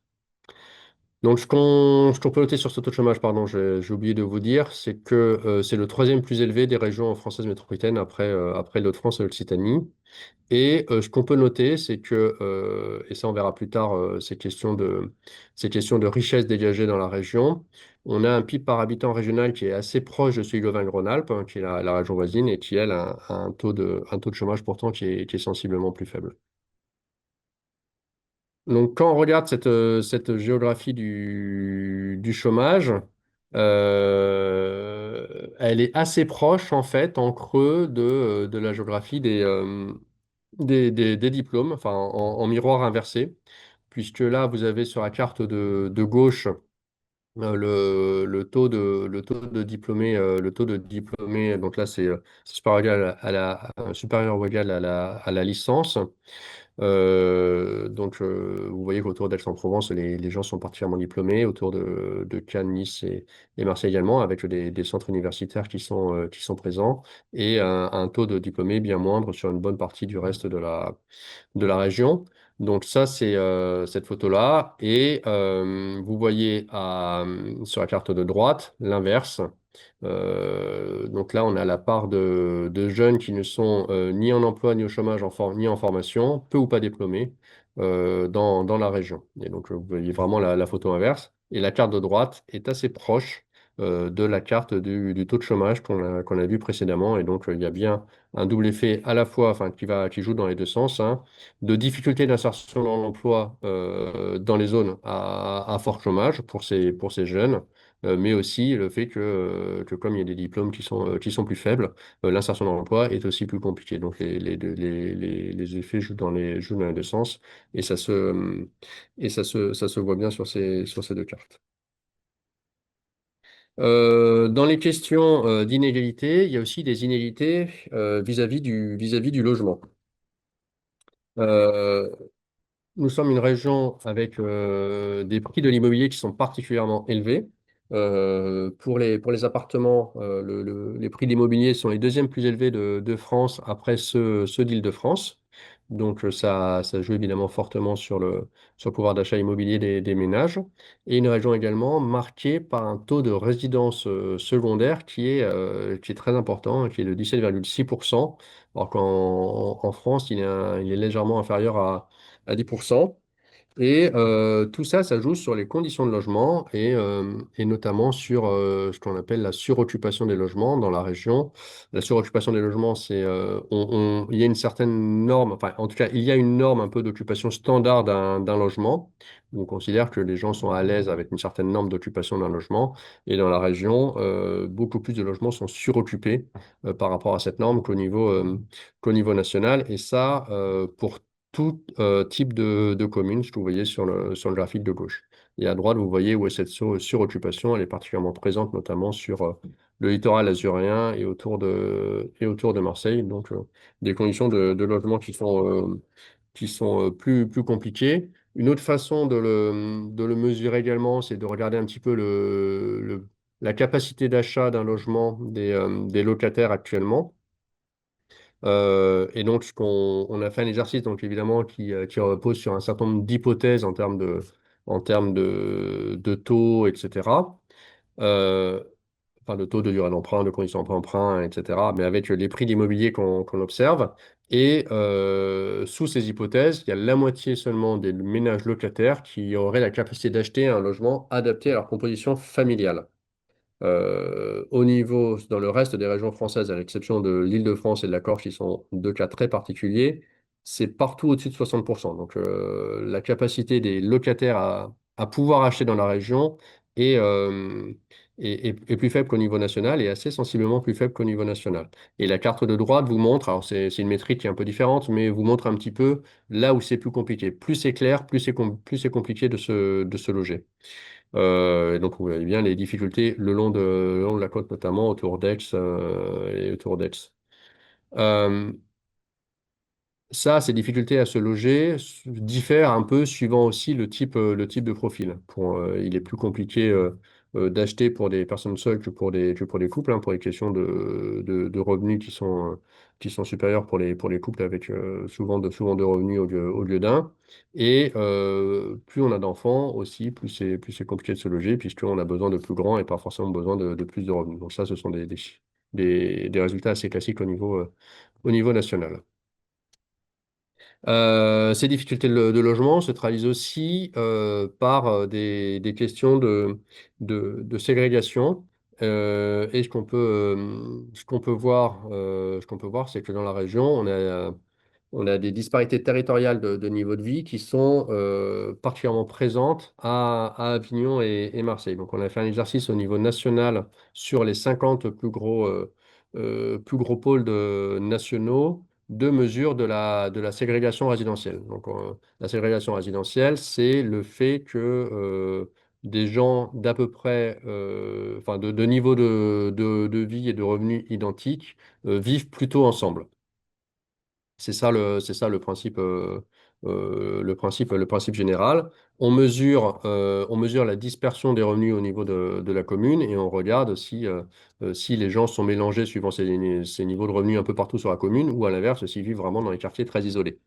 Donc, ce qu'on peut noter sur ce taux de chômage, pardon, j'ai oublié de vous dire, c'est que c'est le troisième plus élevé des régions françaises métropolitaines après l'Hauts-de-France et l'Occitanie. Et ce qu'on peut noter, c'est que, et ça on verra plus tard, ces questions de richesse dégagée dans la région, on a un PIB par habitant régional qui est assez proche de celui de l'Auvergne-Rhône-Alpes, hein, qui est la région voisine, et qui, elle, a un taux de chômage pourtant qui est sensiblement plus faible. Donc, quand on regarde cette géographie du chômage, elle est assez proche, en fait, en creux de la géographie des diplômes, enfin, en miroir inversé, puisque là, vous avez sur la carte de gauche le taux de diplômés, donc là, c'est supérieur ou égal à la licence. Donc, vous voyez qu'autour d'Aix-en-Provence, les gens sont particulièrement diplômés, autour de Cannes, Nice et Marseille également, avec des centres universitaires qui sont présents, et un taux de diplômés bien moindre sur une bonne partie du reste de la région. Donc ça, c'est cette photo-là. Et vous voyez sur la carte de droite l'inverse. Donc là, on a la part de jeunes qui ne sont ni en emploi, ni au chômage, ni en formation, peu ou pas diplômés dans la région. Et donc, vous voyez vraiment la photo inverse. Et la carte de droite est assez proche de la carte du taux de chômage qu'on a vu précédemment. Et donc, il y a bien un double effet à la fois, enfin, qui joue dans les deux sens, hein, de difficulté d'insertion dans l'emploi dans les zones à fort chômage pour ces jeunes, mais aussi le fait que comme il y a des diplômes qui sont plus faibles, l'insertion dans l'emploi est aussi plus compliquée. Donc les effets jouent dans les deux sens, et ça se voit bien sur ces deux cartes. Dans les questions d'inégalité, il y a aussi des inégalités vis-à-vis du logement. Euh, Nous sommes une région avec des prix de l'immobilier qui sont particulièrement élevés. Pour les appartements, les prix de l'immobilier sont les deuxièmes plus élevés de France après ceux d'Île-de-France. Donc ça joue évidemment fortement sur le pouvoir d'achat immobilier des ménages. Et une région également marquée par un taux de résidence secondaire qui est très important, hein, qui est de 17,6%, alors qu'en France, il est légèrement inférieur à 10%. Et tout ça, ça joue sur les conditions de logement et notamment sur ce qu'on appelle la suroccupation des logements dans la région. La suroccupation des logements, il y a une certaine norme, enfin en tout cas, il y a une norme un peu d'occupation standard d'un logement. On considère que les gens sont à l'aise avec une certaine norme d'occupation d'un logement. Et dans la région, beaucoup plus de logements sont suroccupés par rapport à cette norme qu'au niveau national. Et ça, pour tout type de commune, ce que vous voyez sur le graphique de gauche. Et à droite, vous voyez où est cette suroccupation. Elle est particulièrement présente, notamment sur le littoral azurien et autour de Marseille. Donc, des conditions de logement qui sont plus compliquées. Une autre façon de le mesurer également, c'est de regarder un petit peu la capacité d'achat d'un logement des locataires actuellement. Et donc, on a fait un exercice, donc évidemment, qui repose sur un certain nombre d'hypothèses en termes de taux, etc. Euh, enfin, de taux de durée d'emprunt, de conditions d'emprunt, etc. Mais avec les prix d'immobilier qu'on observe. Et sous ces hypothèses, il y a la moitié seulement des ménages locataires qui auraient la capacité d'acheter un logement adapté à leur composition familiale. Au niveau, dans le reste des régions françaises, à l'exception de l'Île-de-France et de la Corse, qui sont deux cas très particuliers, c'est partout au-dessus de 60%. Donc, la capacité des locataires à pouvoir acheter dans la région est plus faible qu'au niveau national et assez sensiblement plus faible qu'au niveau national. Et la carte de droite vous montre, alors c'est une métrique qui est un peu différente, mais vous montre un petit peu là où c'est plus compliqué. Plus c'est clair, plus c'est compliqué de se loger. Et donc, vous voyez bien les difficultés le long de la côte, notamment autour d'Aix et autour d'Aix. Euh, Ça, ces difficultés à se loger diffèrent un peu suivant aussi le type de profil. Il est plus compliqué d'acheter pour des personnes seules que pour des couples, hein, pour les questions de revenus qui sont supérieurs pour les couples avec souvent deux revenus au lieu d'un. Et plus on a d'enfants aussi, plus c'est compliqué de se loger, puisqu'on a besoin de plus grands et pas forcément besoin de plus de revenus. Donc ça, ce sont des résultats assez classiques au niveau national. Ces difficultés de logement se traduisent aussi par des questions de ségrégation. Et ce qu'on peut voir, c'est que dans la région, on a des disparités territoriales de niveau de vie qui sont particulièrement présentes à Avignon et Marseille. Donc, on a fait un exercice au niveau national sur les 50 plus gros pôles nationaux de mesure de la ségrégation résidentielle. Donc, la ségrégation résidentielle, c'est le fait que des gens d'à peu près, enfin, de niveau de vie et de revenus identiques vivent plutôt ensemble. C'est ça le principe général. On mesure la dispersion des revenus au niveau de la commune et on regarde si les gens sont mélangés suivant ces niveaux de revenus un peu partout sur la commune ou à l'inverse, s'ils vivent vraiment dans les quartiers très isolés.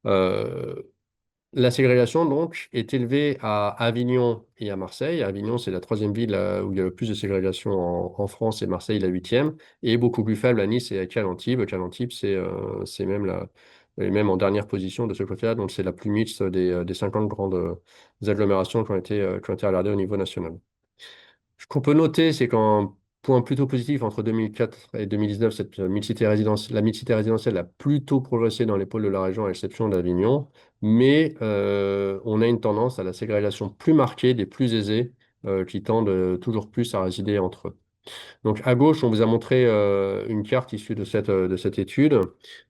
Euh, la ségrégation, donc, est élevée à Avignon et à Marseille. Avignon, c'est la troisième ville où il y a le plus de ségrégation en France et Marseille, la huitième, et beaucoup plus faible à Nice et à Cannes-Antibes. Cannes-Antibes, c'est même en dernière position de ce côté-là, donc c'est la plus mixte des 50 grandes agglomérations qui ont été regardées au niveau national. Ce qu'on peut noter, c'est qu'un point plutôt positif entre 2004 et 2019, la mixité résidentielle a plutôt progressé dans les pôles de la région, à l'exception d'Avignon, mais on a une tendance à la ségrégation plus marquée des plus aisés, qui tendent toujours plus à résider entre eux. Donc à gauche, on vous a montré une carte issue de cette étude.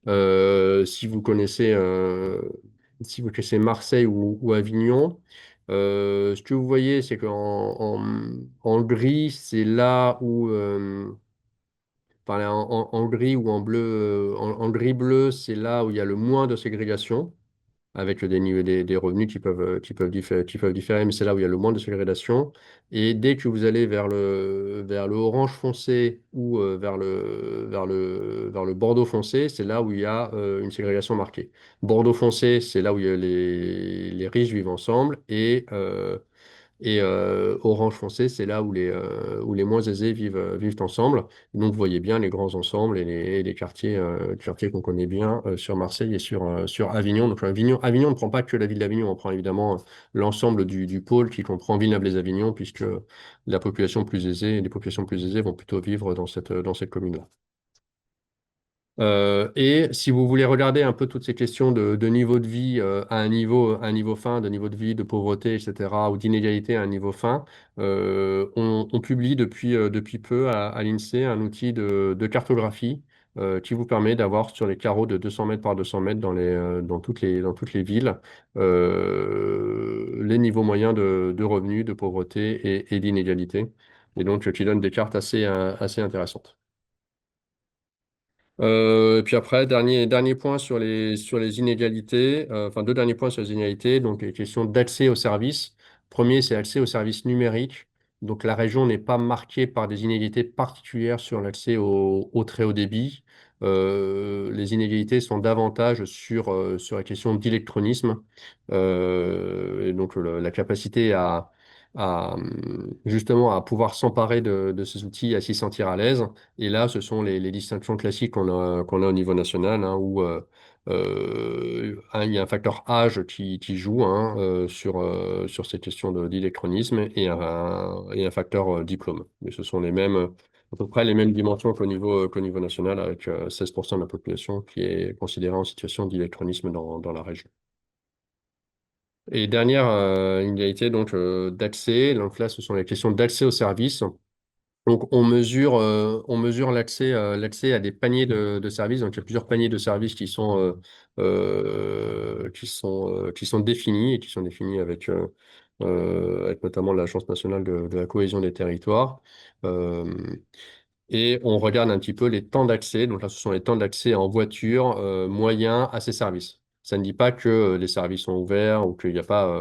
Si vous connaissez Marseille ou Avignon, ce que vous voyez, c'est qu'en gris, c'est là où, enfin, en gris ou en bleu, en gris-bleu, c'est là où il y a le moins de ségrégation avec des revenus qui peuvent différer, mais c'est là où il y a le moins de ségrégation. Et dès que vous allez vers le orange foncé ou vers le bordeaux foncé, c'est là où il y a une ségrégation marquée. Bordeaux foncé, c'est là où il y a les riches vivent ensemble, et Et orange foncé, c'est là où les moins aisés vivent ensemble. Donc, vous voyez bien les grands ensembles et les quartiers qu'on connaît bien sur Marseille et sur Avignon. Donc, Avignon ne prend pas que la ville d'Avignon, on prend évidemment l'ensemble du pôle qui comprend Villeneuve-les-Avignon, puisque les populations plus aisées vont plutôt vivre dans cette commune-là. Et si vous voulez regarder un peu toutes ces questions de niveau de vie à un niveau fin, de niveau de vie, de pauvreté, etc., ou d'inégalité à un niveau fin, on publie depuis peu à l'INSEE un outil de cartographie qui vous permet d'avoir sur les carreaux de 200 mètres par 200 mètres dans toutes les villes les niveaux moyens de revenus, de pauvreté et d'inégalité. Et donc, qui donne des cartes assez intéressantes. Et puis après, dernier point sur les inégalités, enfin deux derniers points sur les inégalités, donc les questions d'accès aux services. Premier, c'est l'accès aux services numériques. Donc la région n'est pas marquée par des inégalités particulières sur l'accès au très haut débit. Les inégalités sont davantage sur la question d'électronisme. Et donc la capacité justement à pouvoir s'emparer de ces outils, à s'y sentir à l'aise. Et là, ce sont les distinctions classiques qu'on a au niveau national, hein, où il y a un facteur âge qui joue hein, sur ces questions d'électronisme et un facteur diplôme. Mais ce sont à peu près les mêmes dimensions qu'au niveau national, avec 16% de la population qui est considérée en situation d'électronisme dans la région. Et dernière inégalité donc d'accès. Donc là, ce sont les questions d'accès aux services. Donc, on mesure l'accès à des paniers de services. Donc, il y a plusieurs paniers de services qui sont définis et qui sont définis avec notamment l'Agence nationale de la cohésion des territoires. Euh, et on regarde un petit peu les temps d'accès. Donc là, ce sont les temps d'accès en voiture moyens à ces services. Ça ne dit pas que les services sont ouverts ou qu'il n'y a pas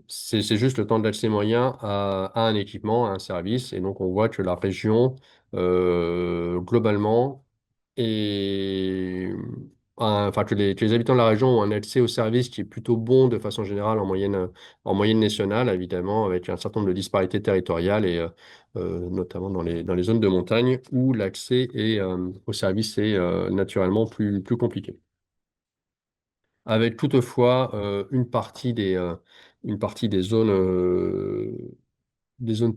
c'est juste le temps d'accès moyen à un équipement, à un service. Et donc, on voit que la région, globalement, enfin, que les habitants de la région ont un accès au service qui est plutôt bon de façon générale en moyenne nationale, évidemment, avec un certain nombre de disparités territoriales et notamment dans les zones de montagne où l'accès au service est naturellement plus compliqué avec toutefois une partie des zones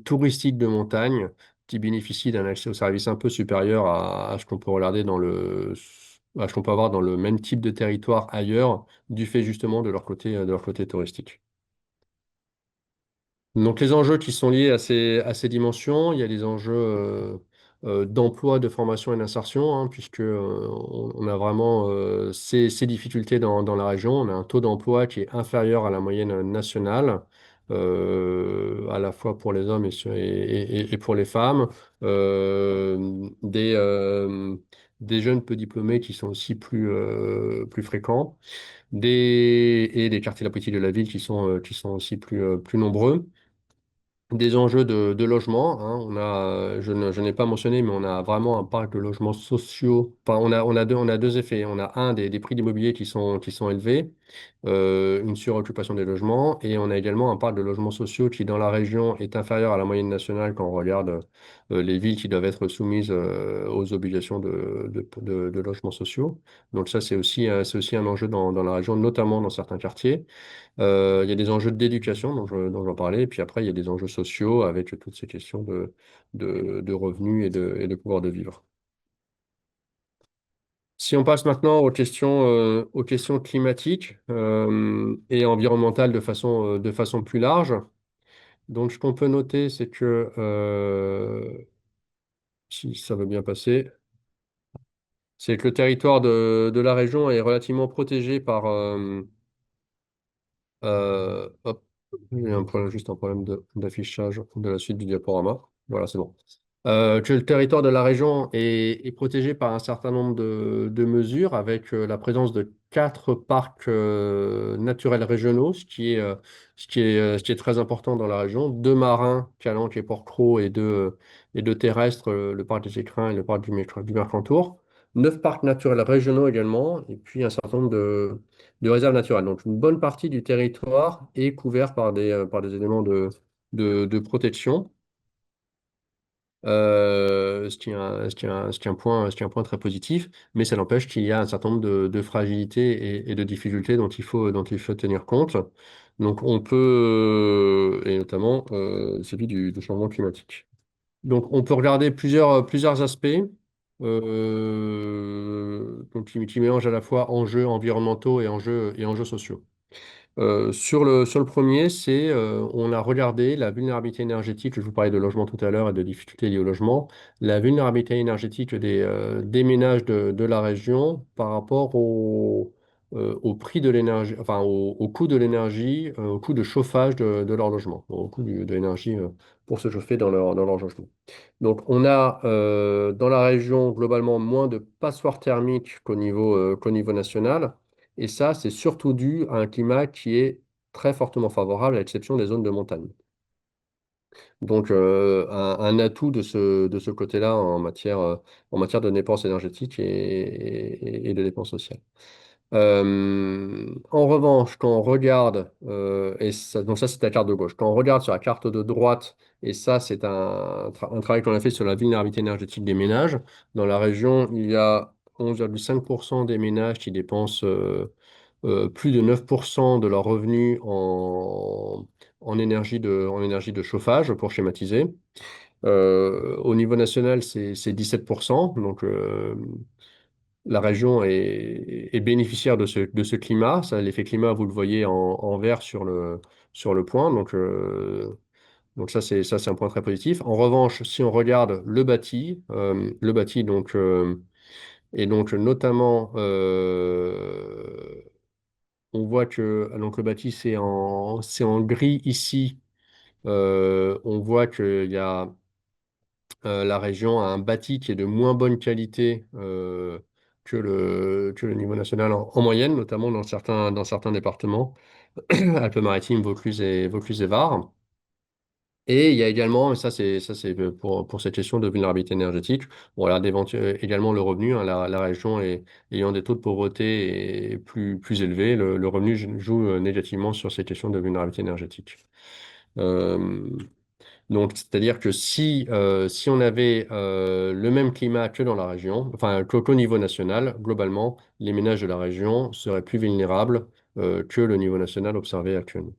touristiques de montagne qui bénéficient d'un accès aux services un peu supérieur à ce qu'on peut regarder à ce qu'on peut avoir dans le même type de territoire ailleurs, du fait justement de leur côté touristique. Donc les enjeux qui sont liés à ces dimensions, il y a les enjeux d'emploi, de formation et d'insertion, hein, puisque on a vraiment ces difficultés dans la région. On a un taux d'emploi qui est inférieur à la moyenne nationale, à la fois pour les hommes et pour les femmes. Des jeunes peu diplômés qui sont aussi plus fréquents. Et des quartiers de la politique de la ville qui sont aussi plus nombreux. Des enjeux de logement, hein. Je n'ai pas mentionné, mais on a vraiment un parc de logements sociaux. Enfin, on a deux effets. On a un des prix d'immobilier qui sont élevés, une suroccupation des logements, et on a également un parc de logements sociaux qui, dans la région, est inférieur à la moyenne nationale quand on regarde les villes qui doivent être soumises aux obligations de logements sociaux. Donc ça, c'est aussi un enjeu dans la région, notamment dans certains quartiers. Il y a des enjeux d'éducation dont j'en parlais, et puis après, il y a des enjeux sociaux avec toutes ces questions de revenus et de pouvoir de vivre. Si on passe maintenant aux questions climatiques et environnementales de façon plus large, donc ce qu'on peut noter, c'est que, si ça veut bien passer, c'est que le territoire de la région est relativement protégé hop, j'ai juste un problème d'affichage de la suite du diaporama. Voilà, c'est bon. Que le territoire de la région est protégé par un certain nombre de mesures, avec la présence de 4 parcs naturels régionaux, ce qui est très important dans la région. 2 marins, Calanque et Port-Cros, et 2 terrestres, le parc des Écrins et le parc du Mercantour. 9 parcs naturels régionaux également, et puis un certain nombre de réserve naturelle. Donc une bonne partie du territoire est couvert par des éléments de protection. Ce qui est un point très positif, mais ça n'empêche qu'il y a un certain nombre de fragilités et de difficultés dont il faut tenir compte. Donc on peut, et notamment celui du changement climatique. Donc on peut regarder plusieurs aspects donc, qui mélangent à la fois enjeux environnementaux et enjeux sociaux. Sur le premier, on a regardé la vulnérabilité énergétique. Je vous parlais de logement tout à l'heure et de difficultés liées au logement. La vulnérabilité énergétique des ménages de la région par rapport au prix de l'énergie, enfin au coût de l'énergie, au coût de chauffage de leur logement, au coût de l'énergie pour se chauffer dans leur logement. Donc, on a dans la région globalement moins de passoires thermiques qu'au niveau national. Et ça, c'est surtout dû à un climat qui est très fortement favorable, à l'exception des zones de montagne. Donc, un atout de ce côté-là en matière de dépenses énergétiques et de dépenses sociales. En revanche, quand on regarde, donc ça c'est la carte de gauche, quand on regarde sur la carte de droite, et ça c'est un travail qu'on a fait sur la vulnérabilité énergétique des ménages, dans la région, il y a 11,5% des ménages qui dépensent plus de 9% de leurs revenus en énergie de chauffage, pour schématiser. Au niveau national, c'est 17%. Donc, la région est bénéficiaire de ce climat. Ça, l'effet climat, vous le voyez en vert sur le point. Donc ça, c'est un point très positif. En revanche, si on regarde le bâti et donc notamment, on voit que donc le bâti, c'est en gris ici. On voit qu'il y a la région a un bâti qui est de moins bonne qualité que le niveau national en moyenne, notamment dans certains départements, Alpes-Maritimes, Vaucluse et Var. Et il y a également, et ça c'est pour cette question de vulnérabilité énergétique, on regarde également le revenu, hein, la région ayant des taux de pauvreté plus élevés, le revenu joue négativement sur ces questions de vulnérabilité énergétique. Euh, donc, c'est-à-dire que si on avait le même climat que dans la région, enfin qu'au niveau national, globalement, les ménages de la région seraient plus vulnérables que le niveau national observé actuellement.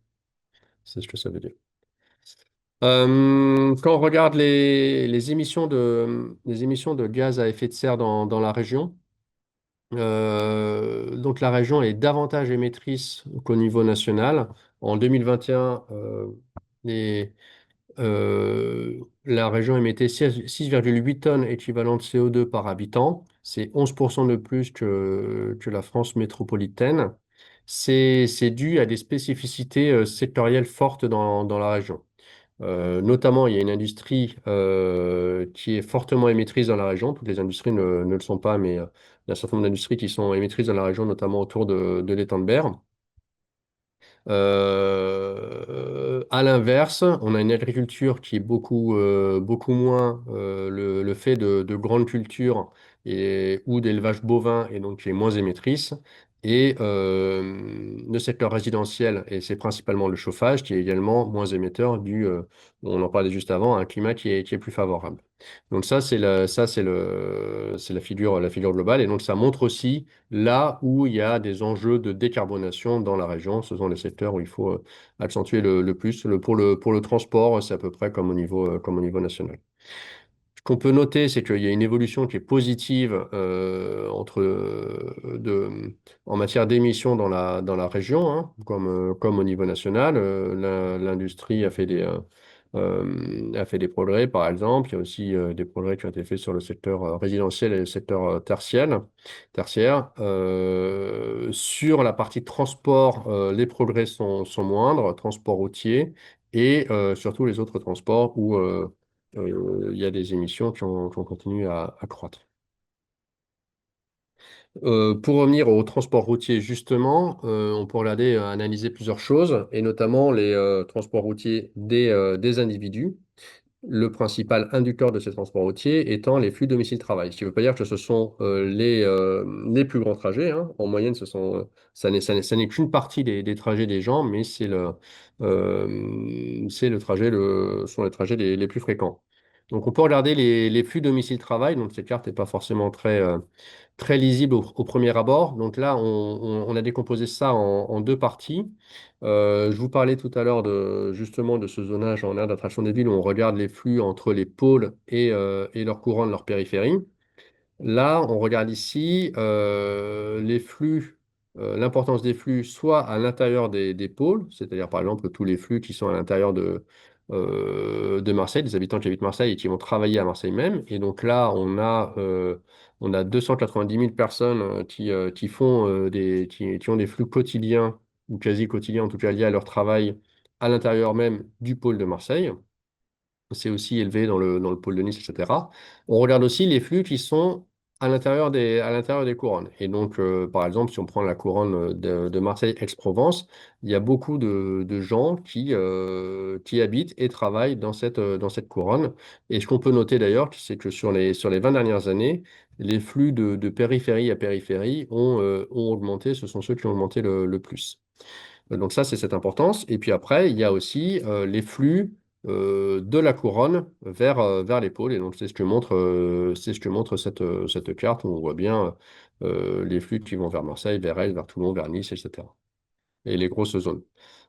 C'est ce que ça veut dire. Quand on regarde les émissions de gaz à effet de serre dans la région, donc la région est davantage émettrice qu'au niveau national. En 2021, la région émettait 6,8 tonnes équivalent de CO2 par habitant. C'est 11% de plus que la France métropolitaine. C'est dû à des spécificités sectorielles fortes dans la région. Notamment, il y a une industrie qui est fortement émettrice dans la région. Toutes les industries ne le sont pas, mais il y a un certain nombre d'industries qui sont émettrices dans la région, notamment autour de l'étang de Berre. À l'inverse, on a une agriculture qui est beaucoup moins le fait de grandes cultures ou d'élevage bovin et donc qui est moins émettrice. Et le secteur résidentiel, et c'est principalement le chauffage, qui est également moins émetteur on en parlait juste avant, à un climat qui est plus favorable. Donc c'est la figure globale. Et donc ça montre aussi là où il y a des enjeux de décarbonation dans la région. Ce sont les secteurs où il faut accentuer le plus. Pour le transport, c'est à peu près comme au niveau national. Ce qu'on peut noter, c'est qu'il y a une évolution qui est positive en matière d'émissions dans la région, hein, comme au niveau national. L'industrie a fait des progrès, par exemple. Il y a aussi des progrès qui ont été faits sur le secteur résidentiel et le secteur tertiaire. Sur la partie transport, les progrès sont moindres, transport routier, et surtout les autres transports où il y a des émissions qui ont continué à croître. Pour revenir au transport routier, justement, on peut regarder, analyser plusieurs choses, et notamment les transports routiers des individus. le principal inducteur de ces transports routiers étant les flux domicile-travail. Ce qui ne veut pas dire que ce sont les plus grands trajets, hein. En moyenne, ça n'est qu'une partie des trajets des gens, mais c'est le trajet, sont les trajets les plus fréquents. Donc, on peut regarder les flux domicile-travail. Donc, cette carte n'est pas forcément très lisible au premier abord. Donc là, on a décomposé ça en deux parties. Je vous parlais tout à l'heure justement de ce zonage en aire d'attraction des villes où on regarde les flux entre les pôles et leur couronne, leur périphérie. Là, on regarde ici les flux, l'importance des flux, soit à l'intérieur des pôles, c'est-à-dire par exemple tous les flux qui sont à l'intérieur de Marseille, des habitants qui habitent Marseille et qui vont travailler à Marseille même. Et donc là, on a 290 000 personnes qui font qui ont des flux quotidiens ou quasi quotidiens, en tout cas liés à leur travail à l'intérieur même du pôle de Marseille. C'est aussi élevé dans le pôle de Nice, etc. On regarde aussi les flux qui sont à l'intérieur des couronnes. Et donc, par exemple, si on prend la couronne de Marseille-Aix-Provence, il y a beaucoup de gens qui habitent et travaillent dans cette couronne. Et ce qu'on peut noter d'ailleurs, c'est que sur les 20 dernières années, les flux de périphérie à périphérie ont augmenté. Ce sont ceux qui ont augmenté le plus. Donc ça, c'est cette importance. Et puis après, il y a aussi les flux de la couronne vers les pôles. Et donc c'est ce que montre cette carte où on voit bien les flux qui vont vers Marseille, vers Aix, vers Toulon, vers Nice, etc. Et les grosses zones.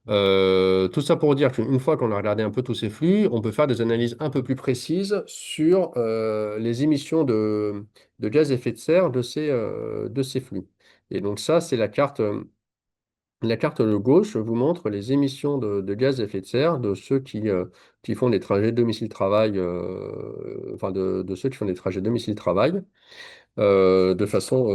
Tout ça pour dire qu'une fois qu'on a regardé un peu tous ces flux, on peut faire des analyses un peu plus précises sur les émissions de gaz à effet de serre de ces flux. Et donc ça, c'est la carte. La carte de gauche vous montre les émissions de gaz à effet de serre de ceux qui font des trajets domicile-travail, enfin de ceux qui font des trajets domicile-travail de façon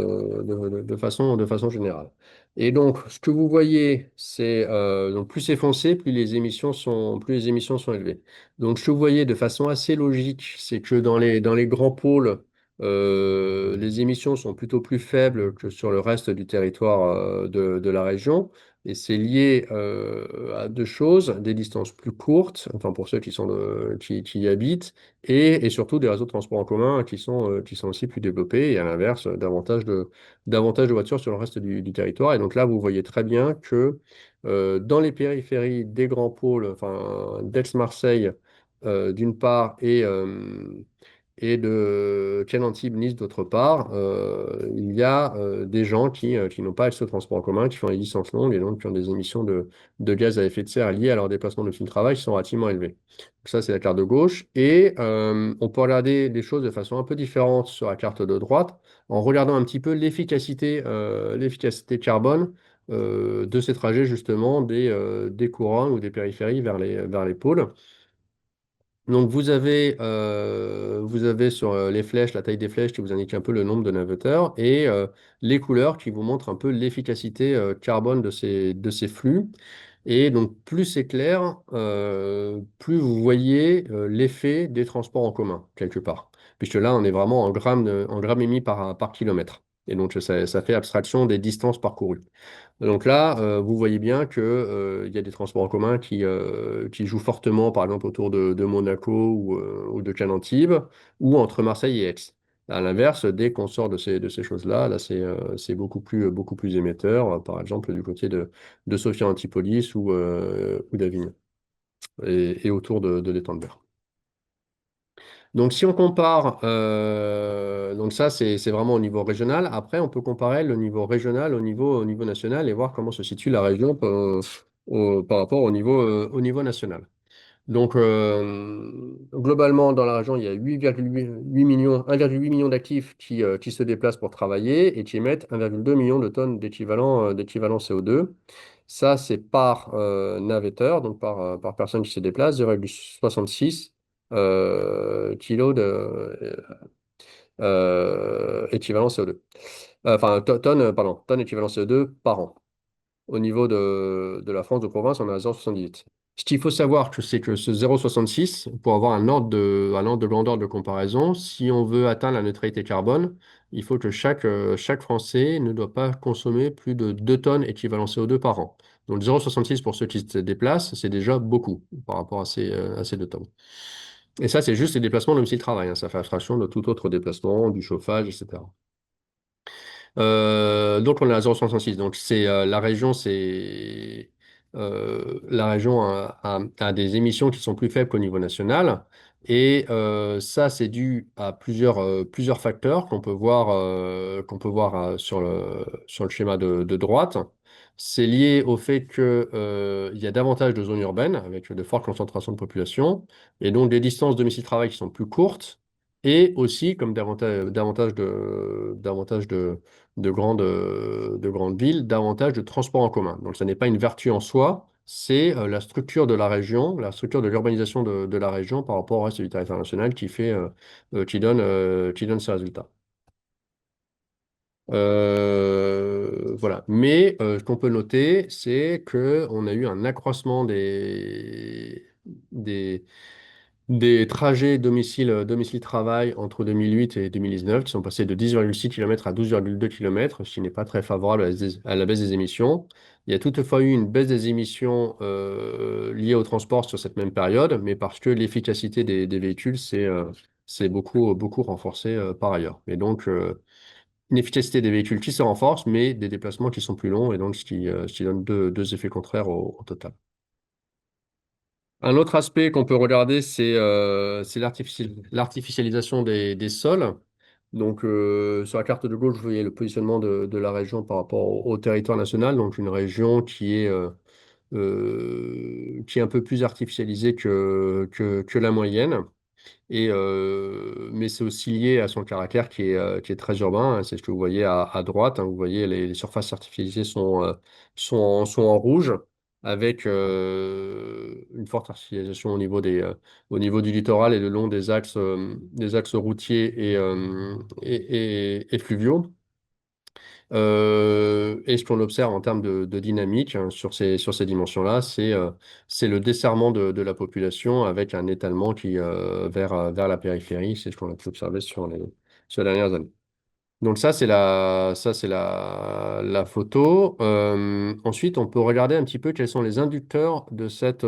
générale. Et donc, ce que vous voyez, c'est donc plus c'est foncé, plus les émissions sont élevées. Donc, ce que vous voyez de façon assez logique, c'est que dans les grands pôles, les émissions sont plutôt plus faibles que sur le reste du territoire de la région. Et c'est lié à deux choses, des distances plus courtes, enfin pour ceux qui y habitent, et surtout des réseaux de transport en commun qui sont aussi plus développés, et à l'inverse, davantage de voitures sur le reste du territoire. Et donc là, vous voyez très bien que dans les périphéries des grands pôles, enfin d'Aix-Marseille d'une part, et de Cannes Antibes, Nice d'autre part, il y a des gens qui n'ont pas accès au transport en commun, qui font des distances longues et donc qui ont des émissions de gaz à effet de serre liées à leur déplacement de fil de travail qui sont relativement élevées. Donc ça, c'est la carte de gauche. Et on peut regarder les choses de façon un peu différente sur la carte de droite en regardant un petit peu l'efficacité carbone de ces trajets justement des couronnes ou des périphéries vers les pôles. Donc vous avez sur les flèches, la taille des flèches qui vous indique un peu le nombre de navetteurs et les couleurs qui vous montrent un peu l'efficacité carbone de ces flux. Et donc plus c'est clair, plus vous voyez l'effet des transports en commun quelque part. Puisque là, on est vraiment en grammes émis par kilomètre. Et donc ça fait abstraction des distances parcourues. Donc là, vous voyez bien que, il y a des transports en commun qui jouent fortement, par exemple, autour de Monaco ou de Cannes-Antibes, ou entre Marseille et Aix. À l'inverse, dès qu'on sort de ces choses-là, là, c'est beaucoup plus émetteur, par exemple, du côté de Sophia Antipolis ou d'Avignon, et autour de l'étang de Berre. Donc, si on compare, donc ça, c'est vraiment au niveau régional. Après, on peut comparer le niveau régional au niveau national et voir comment se situe la région par rapport au niveau national. Donc, globalement, dans la région, il y a 8,8 millions, 1,8 million d'actifs qui se déplacent pour travailler et qui émettent 1,2 million de tonnes d'équivalent CO2. Ça, c'est par navetteur, donc par personne qui se déplace, 0,66 kilos équivalent CO2. Enfin, tonnes équivalent CO2 par an. Au niveau de la France de province, on est à 0,78. Ce qu'il faut savoir, c'est que ce 0,66, pour avoir un ordre de grandeur de comparaison, si on veut atteindre la neutralité carbone, il faut que chaque Français ne doit pas consommer plus de 2 tonnes équivalent CO2 par an. Donc 0,66 pour ceux qui se déplacent, c'est déjà beaucoup par rapport à ces 2 tonnes. Et ça, c'est juste les déplacements domicile-travail, hein. Ça fait abstraction de tout autre déplacement, du chauffage, etc. Donc on est à 0,66. Donc c'est la région a des émissions qui sont plus faibles qu'au niveau national. Et ça, c'est dû à plusieurs facteurs qu'on peut voir sur le schéma de droite. C'est lié au fait que, il y a davantage de zones urbaines avec de fortes concentrations de population et donc des distances domicile-travail qui sont plus courtes et aussi comme davantage de grandes villes, davantage de transports en commun. Donc, ça n'est pas une vertu en soi, c'est la structure de la région, la structure de l'urbanisation de la région par rapport au reste du territoire national qui donne ces résultats. Voilà. Mais ce qu'on peut noter, c'est qu'on a eu un accroissement des, des trajets domicile-travail entre 2008 et 2019 qui sont passés de 10,6 km à 12,2 km, ce qui n'est pas très favorable à la baisse des émissions. Il y a toutefois eu une baisse des émissions liées au transport sur cette même période, mais parce que l'efficacité des véhicules s'est beaucoup renforcée par ailleurs. Et donc, une efficacité des véhicules qui se renforce, mais des déplacements qui sont plus longs, et donc ce qui donne deux effets contraires au total. Un autre aspect qu'on peut regarder, c'est l'artificialisation des sols. Donc, sur la carte de gauche, vous voyez le positionnement de la région par rapport au territoire national. Donc, une région qui est un peu plus artificialisée que la moyenne. Mais c'est aussi lié à son caractère qui est très urbain, hein. C'est ce que vous voyez à droite, hein. Vous voyez les surfaces certifiées sont en rouge, avec une forte artificialisation au niveau du littoral et le long des axes routiers et fluviaux. Et ce qu'on observe en termes de dynamique, hein, sur ces dimensions-là, c'est le desserrement de la population avec un étalement vers la périphérie. C'est ce qu'on a pu observer sur les dernières années. Donc ça, c'est la photo. Ensuite, on peut regarder un petit peu quels sont les inducteurs de cette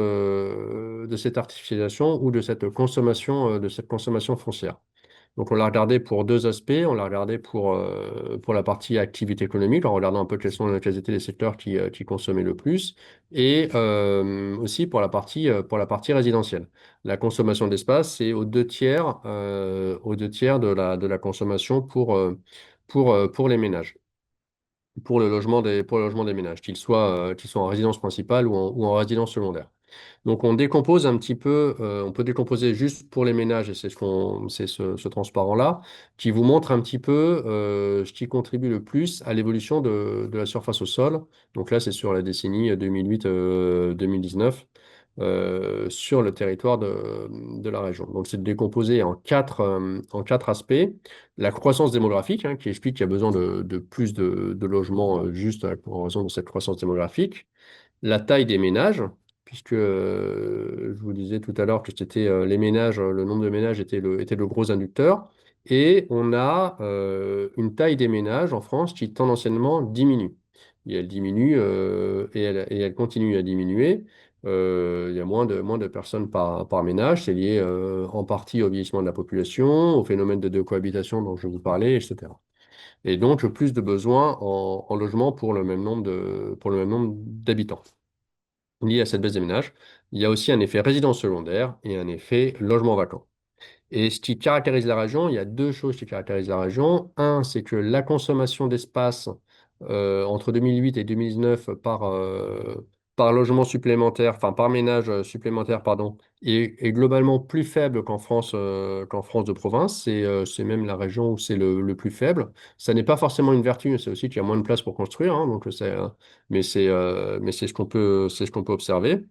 artificialisation ou de cette consommation foncière. Donc, on l'a regardé pour deux aspects. On l'a regardé pour la partie activité économique, en regardant un peu quels étaient les secteurs qui consommaient le plus, et aussi pour la partie résidentielle. La consommation d'espace, c'est aux deux tiers de la consommation pour les ménages, pour le logement des ménages, qu'ils soient en résidence principale ou en résidence secondaire. Donc on décompose un petit peu, on peut décomposer juste pour les ménages, et c'est ce transparent-là, qui vous montre un petit peu ce qui contribue le plus à l'évolution de la surface au sol. Donc là, c'est sur la décennie 2008-2019 sur le territoire de la région. Donc c'est décomposé en quatre aspects. La croissance démographique, hein, qui explique qu'il y a besoin de plus de logements juste en raison de cette croissance démographique. La taille des ménages, puisque je vous disais tout à l'heure que c'était les ménages, le nombre de ménages était le gros inducteur. Et on a une taille des ménages en France qui tendanciellement diminue. Et elle diminue et elle continue à diminuer. Il y a moins de personnes par ménage. C'est lié en partie au vieillissement de la population, au phénomène de cohabitation dont je vous parlais, etc. Et donc plus de besoins en logement pour le même nombre d'habitants. Lié à cette baisse des ménages, il y a aussi un effet résidence secondaire et un effet logement vacant. Et ce qui caractérise la région, il y a deux choses qui caractérisent la région. Un, c'est que la consommation d'espace entre 2008 et 2019 par logement supplémentaire, enfin par ménage supplémentaire, pardon, est globalement plus faible qu'en France de province. C'est même la région où c'est le plus faible. Ça n'est pas forcément une vertu, c'est aussi qu'il y a moins de place pour construire, hein, donc mais c'est ce qu'on peut observer.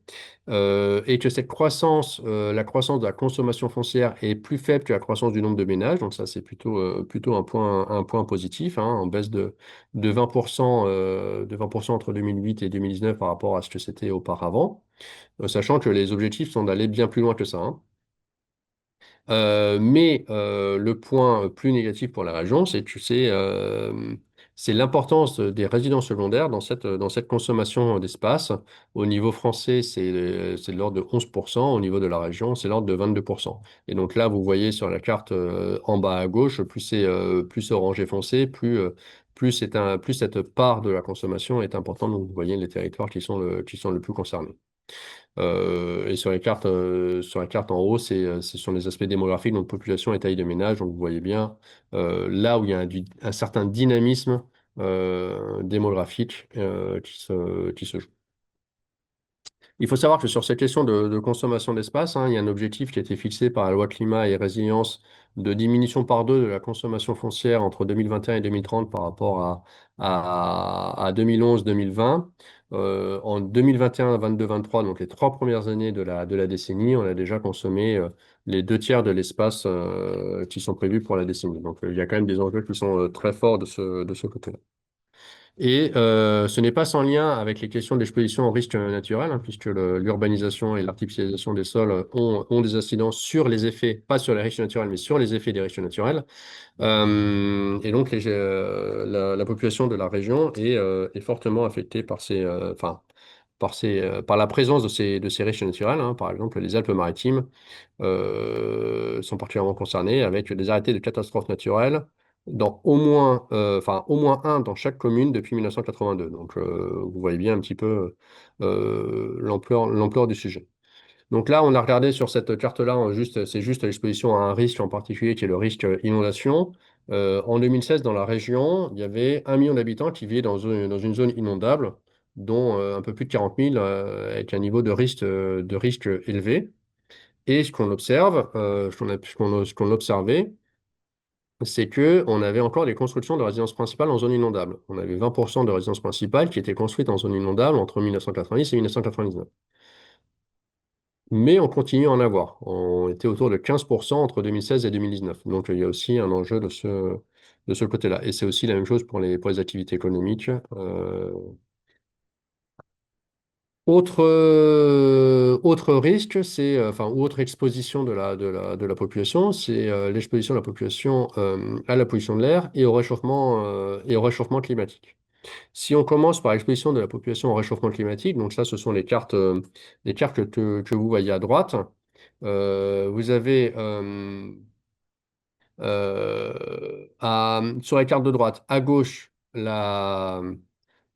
Et que la croissance de la consommation foncière est plus faible que la croissance du nombre de ménages. Donc ça, c'est plutôt un point positif, hein, en baisse de 20%, entre 2008 et 2019 par rapport à ce que c'était auparavant, sachant que les objectifs sont d'aller bien plus loin que ça, hein. Mais le point plus négatif pour la région, c'est que c'est l'importance des résidences secondaires dans cette consommation d'espace. Au niveau français, c'est de l'ordre de 11%. Au niveau de la région, c'est l'ordre de 22%. Et donc là, vous voyez sur la carte en bas à gauche, plus c'est orangé foncé, plus cette part de la consommation est importante. Donc vous voyez les territoires qui sont le plus concernés. Et sur la carte en haut, ce sont les aspects démographiques, donc population et taille de ménage. Donc vous voyez bien là où il y a un certain dynamisme démographique qui se joue. Il faut savoir que sur cette question de consommation d'espace, hein, il y a un objectif qui a été fixé par la loi climat et résilience de diminution par deux de la consommation foncière entre 2021 et 2030 par rapport à 2011-2020. En 2021, 22, 23, donc les 3 premières années de la décennie, on a déjà consommé les 2 tiers de l'espace qui sont prévus pour la décennie. Donc il y a quand même des enjeux qui sont très forts de ce côté-là. Et ce n'est pas sans lien avec les questions d'exposition aux risques naturels, hein, puisque l'urbanisation et l'artificialisation des sols ont des incidences sur les effets, pas sur les risques naturels, mais sur les effets des risques naturels. Et donc, la population de la région est fortement affectée par la présence de ces risques naturels, hein. Par exemple, les Alpes-Maritimes sont particulièrement concernés avec des arrêtés de catastrophes naturelles dans au moins un dans chaque commune depuis 1982. Donc, vous voyez bien un petit peu l'ampleur du sujet. Donc là, on a regardé sur cette carte-là, c'est juste l'exposition à un risque en particulier qui est le risque inondation. En 2016, dans la région, il y avait 1 million d'habitants qui vivaient dans une zone inondable, dont un peu plus de 40 000 avec un niveau de risque élevé. Et ce qu'on observe, ce qu'on observait, c'est que on avait encore des constructions de résidences principales en zone inondable. On avait 20% de résidences principales qui étaient construites en zone inondable entre 1990 et 1999. Mais on continue à en avoir. On était autour de 15% entre 2016 et 2019. Donc il y a aussi un enjeu de ce côté-là. Et c'est aussi la même chose pour les activités économiques. Autre risque, ou autre exposition de la population, c'est l'exposition de la population à la pollution de l'air et au réchauffement climatique. Si on commence par l'exposition de la population au réchauffement climatique, donc ça, ce sont les cartes que vous voyez à droite. Vous avez sur la carte de droite, à gauche, la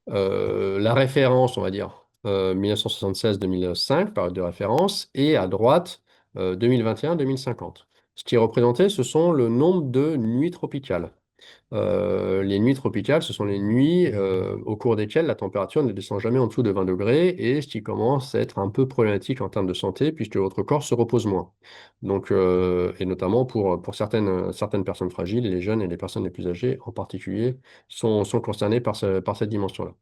référence, on va dire, 1976-2005, période de référence, et à droite, 2021-2050. Ce qui est représenté, ce sont le nombre de nuits tropicales. Les nuits tropicales, ce sont les nuits au cours desquelles la température ne descend jamais en dessous de 20 degrés et ce qui commence à être un peu problématique en termes de santé puisque votre corps se repose moins. Donc, et notamment pour certaines personnes fragiles, et les jeunes et les personnes les plus âgées en particulier sont concernées par cette dimension-là.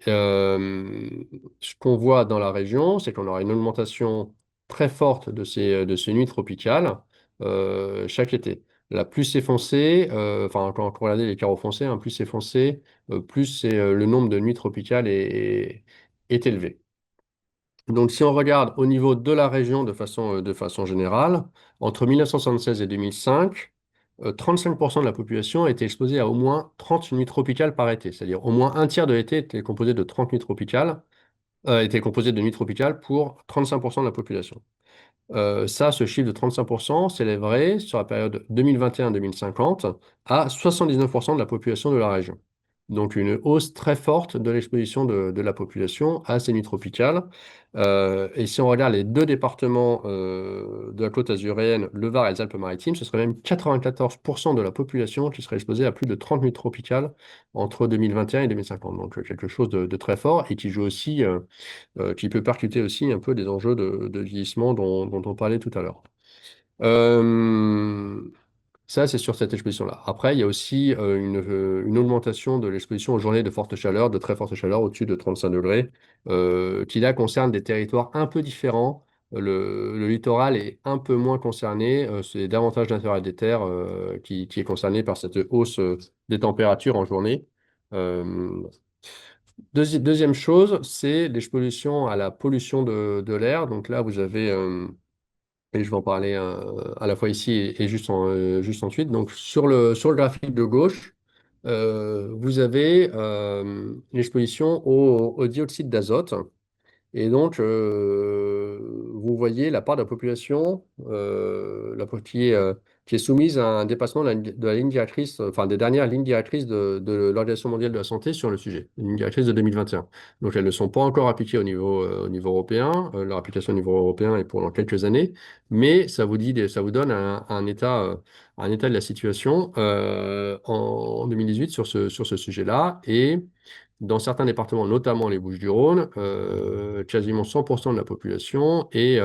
Euh, Ce qu'on voit dans la région, c'est qu'on aura une augmentation très forte de ces nuits tropicales chaque été. La plus c'est foncé, quand on regarde les carreaux foncés, hein, plus c'est foncé, plus le nombre de nuits tropicales est élevé. Donc, si on regarde au niveau de la région de façon générale, entre 1976 et 2005, 35% de la population a été exposée à au moins 30 nuits tropicales par été. C'est-à-dire au moins un tiers de l'été était composé de 30 nuits tropicales, était composé de nuits tropicales pour 35% de la population. Ce chiffre de 35% s'élèverait sur la période 2021-2050 à 79% de la population de la région. Donc une hausse très forte de l'exposition de la population à ces nuits tropicales. Et si on regarde les deux départements de la côte azuréenne, le Var et les Alpes-Maritimes, ce serait même 94% de la population qui serait exposée à plus de 30 nuits tropicales entre 2021 et 2050. Donc quelque chose de très fort et qui joue aussi qui peut percuter aussi un peu des enjeux de vieillissement dont on parlait tout à l'heure. Euh, Ça, c'est sur cette exposition-là. Après, il y a aussi une augmentation de l'exposition aux journées de forte chaleur, de très forte chaleur, au-dessus de 35 degrés, qui là concerne des territoires un peu différents. Le littoral est un peu moins concerné. C'est davantage l'intérieur des terres qui est concerné par cette hausse des températures en journée. Euh, Deuxième chose, c'est l'exposition à la pollution de l'air. Donc là, vous avez, et je vais en parler à la fois ici et juste ensuite. Donc sur le graphique de gauche, vous avez l'exposition au dioxyde d'azote. Et donc, vous voyez la part de la population qui est soumise à un dépassement de la ligne directrice, enfin des dernières lignes directrices de l'Organisation mondiale de la santé sur le sujet, une ligne directrice de 2021. Donc, elles ne sont pas encore appliquées au niveau européen. Leur application au niveau européen est pour dans quelques années, mais ça vous donne un état de la situation en 2018 sur ce sujet-là. Et dans certains départements, notamment les Bouches-du-Rhône, quasiment 100% de la population est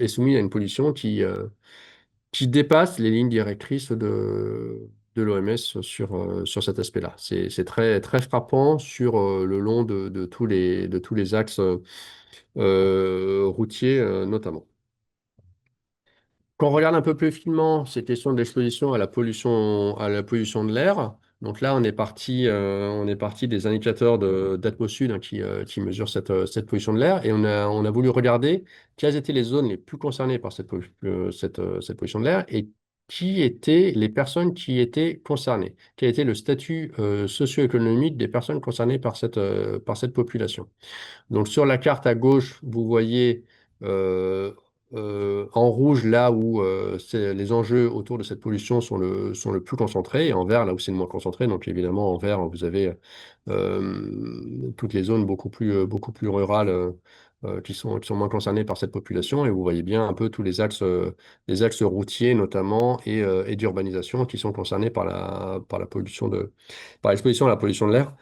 soumise à une pollution qui dépasse les lignes directrices de l'OMS sur cet aspect-là. C'est très, très frappant sur le long de tous les axes routiers notamment. Quand on regarde un peu plus finement ces questions d'exposition à la pollution de l'air, donc là on est parti des indicateurs d'Atmosud hein, qui mesurent cette pollution de l'air et on a voulu regarder quelles étaient les zones les plus concernées par cette pollution de l'air et qui étaient les personnes qui étaient concernées, quel était le statut socio-économique des personnes concernées par cette population. Donc sur la carte à gauche, vous voyez euh, en rouge là où les enjeux autour de cette pollution sont le plus concentrés et en vert là où c'est le moins concentré. Donc évidemment en vert, vous avez toutes les zones beaucoup plus rurales qui sont moins concernées par cette population et vous voyez bien un peu tous les axes routiers notamment et d'urbanisation qui sont concernés par la par l'exposition à la pollution de l'air.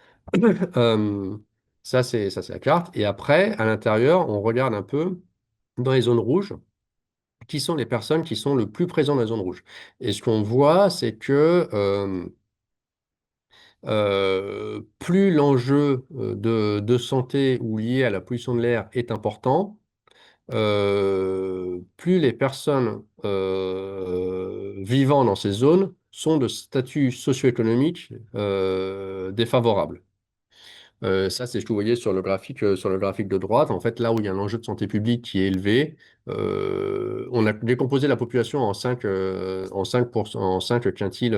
Euh, ça, c'est la carte. Et après, à l'intérieur, on regarde un peu dans les zones rouges, qui sont les personnes qui sont le plus présentes dans les zones rouges. Et ce qu'on voit, c'est que plus l'enjeu de santé ou lié à la pollution de l'air est important, plus les personnes vivant dans ces zones sont de statut socio-économique défavorable. Ça, c'est ce que vous voyez sur le graphique de droite. En fait, là où il y a un enjeu de santé publique qui est élevé, on a décomposé la population en cinq quintiles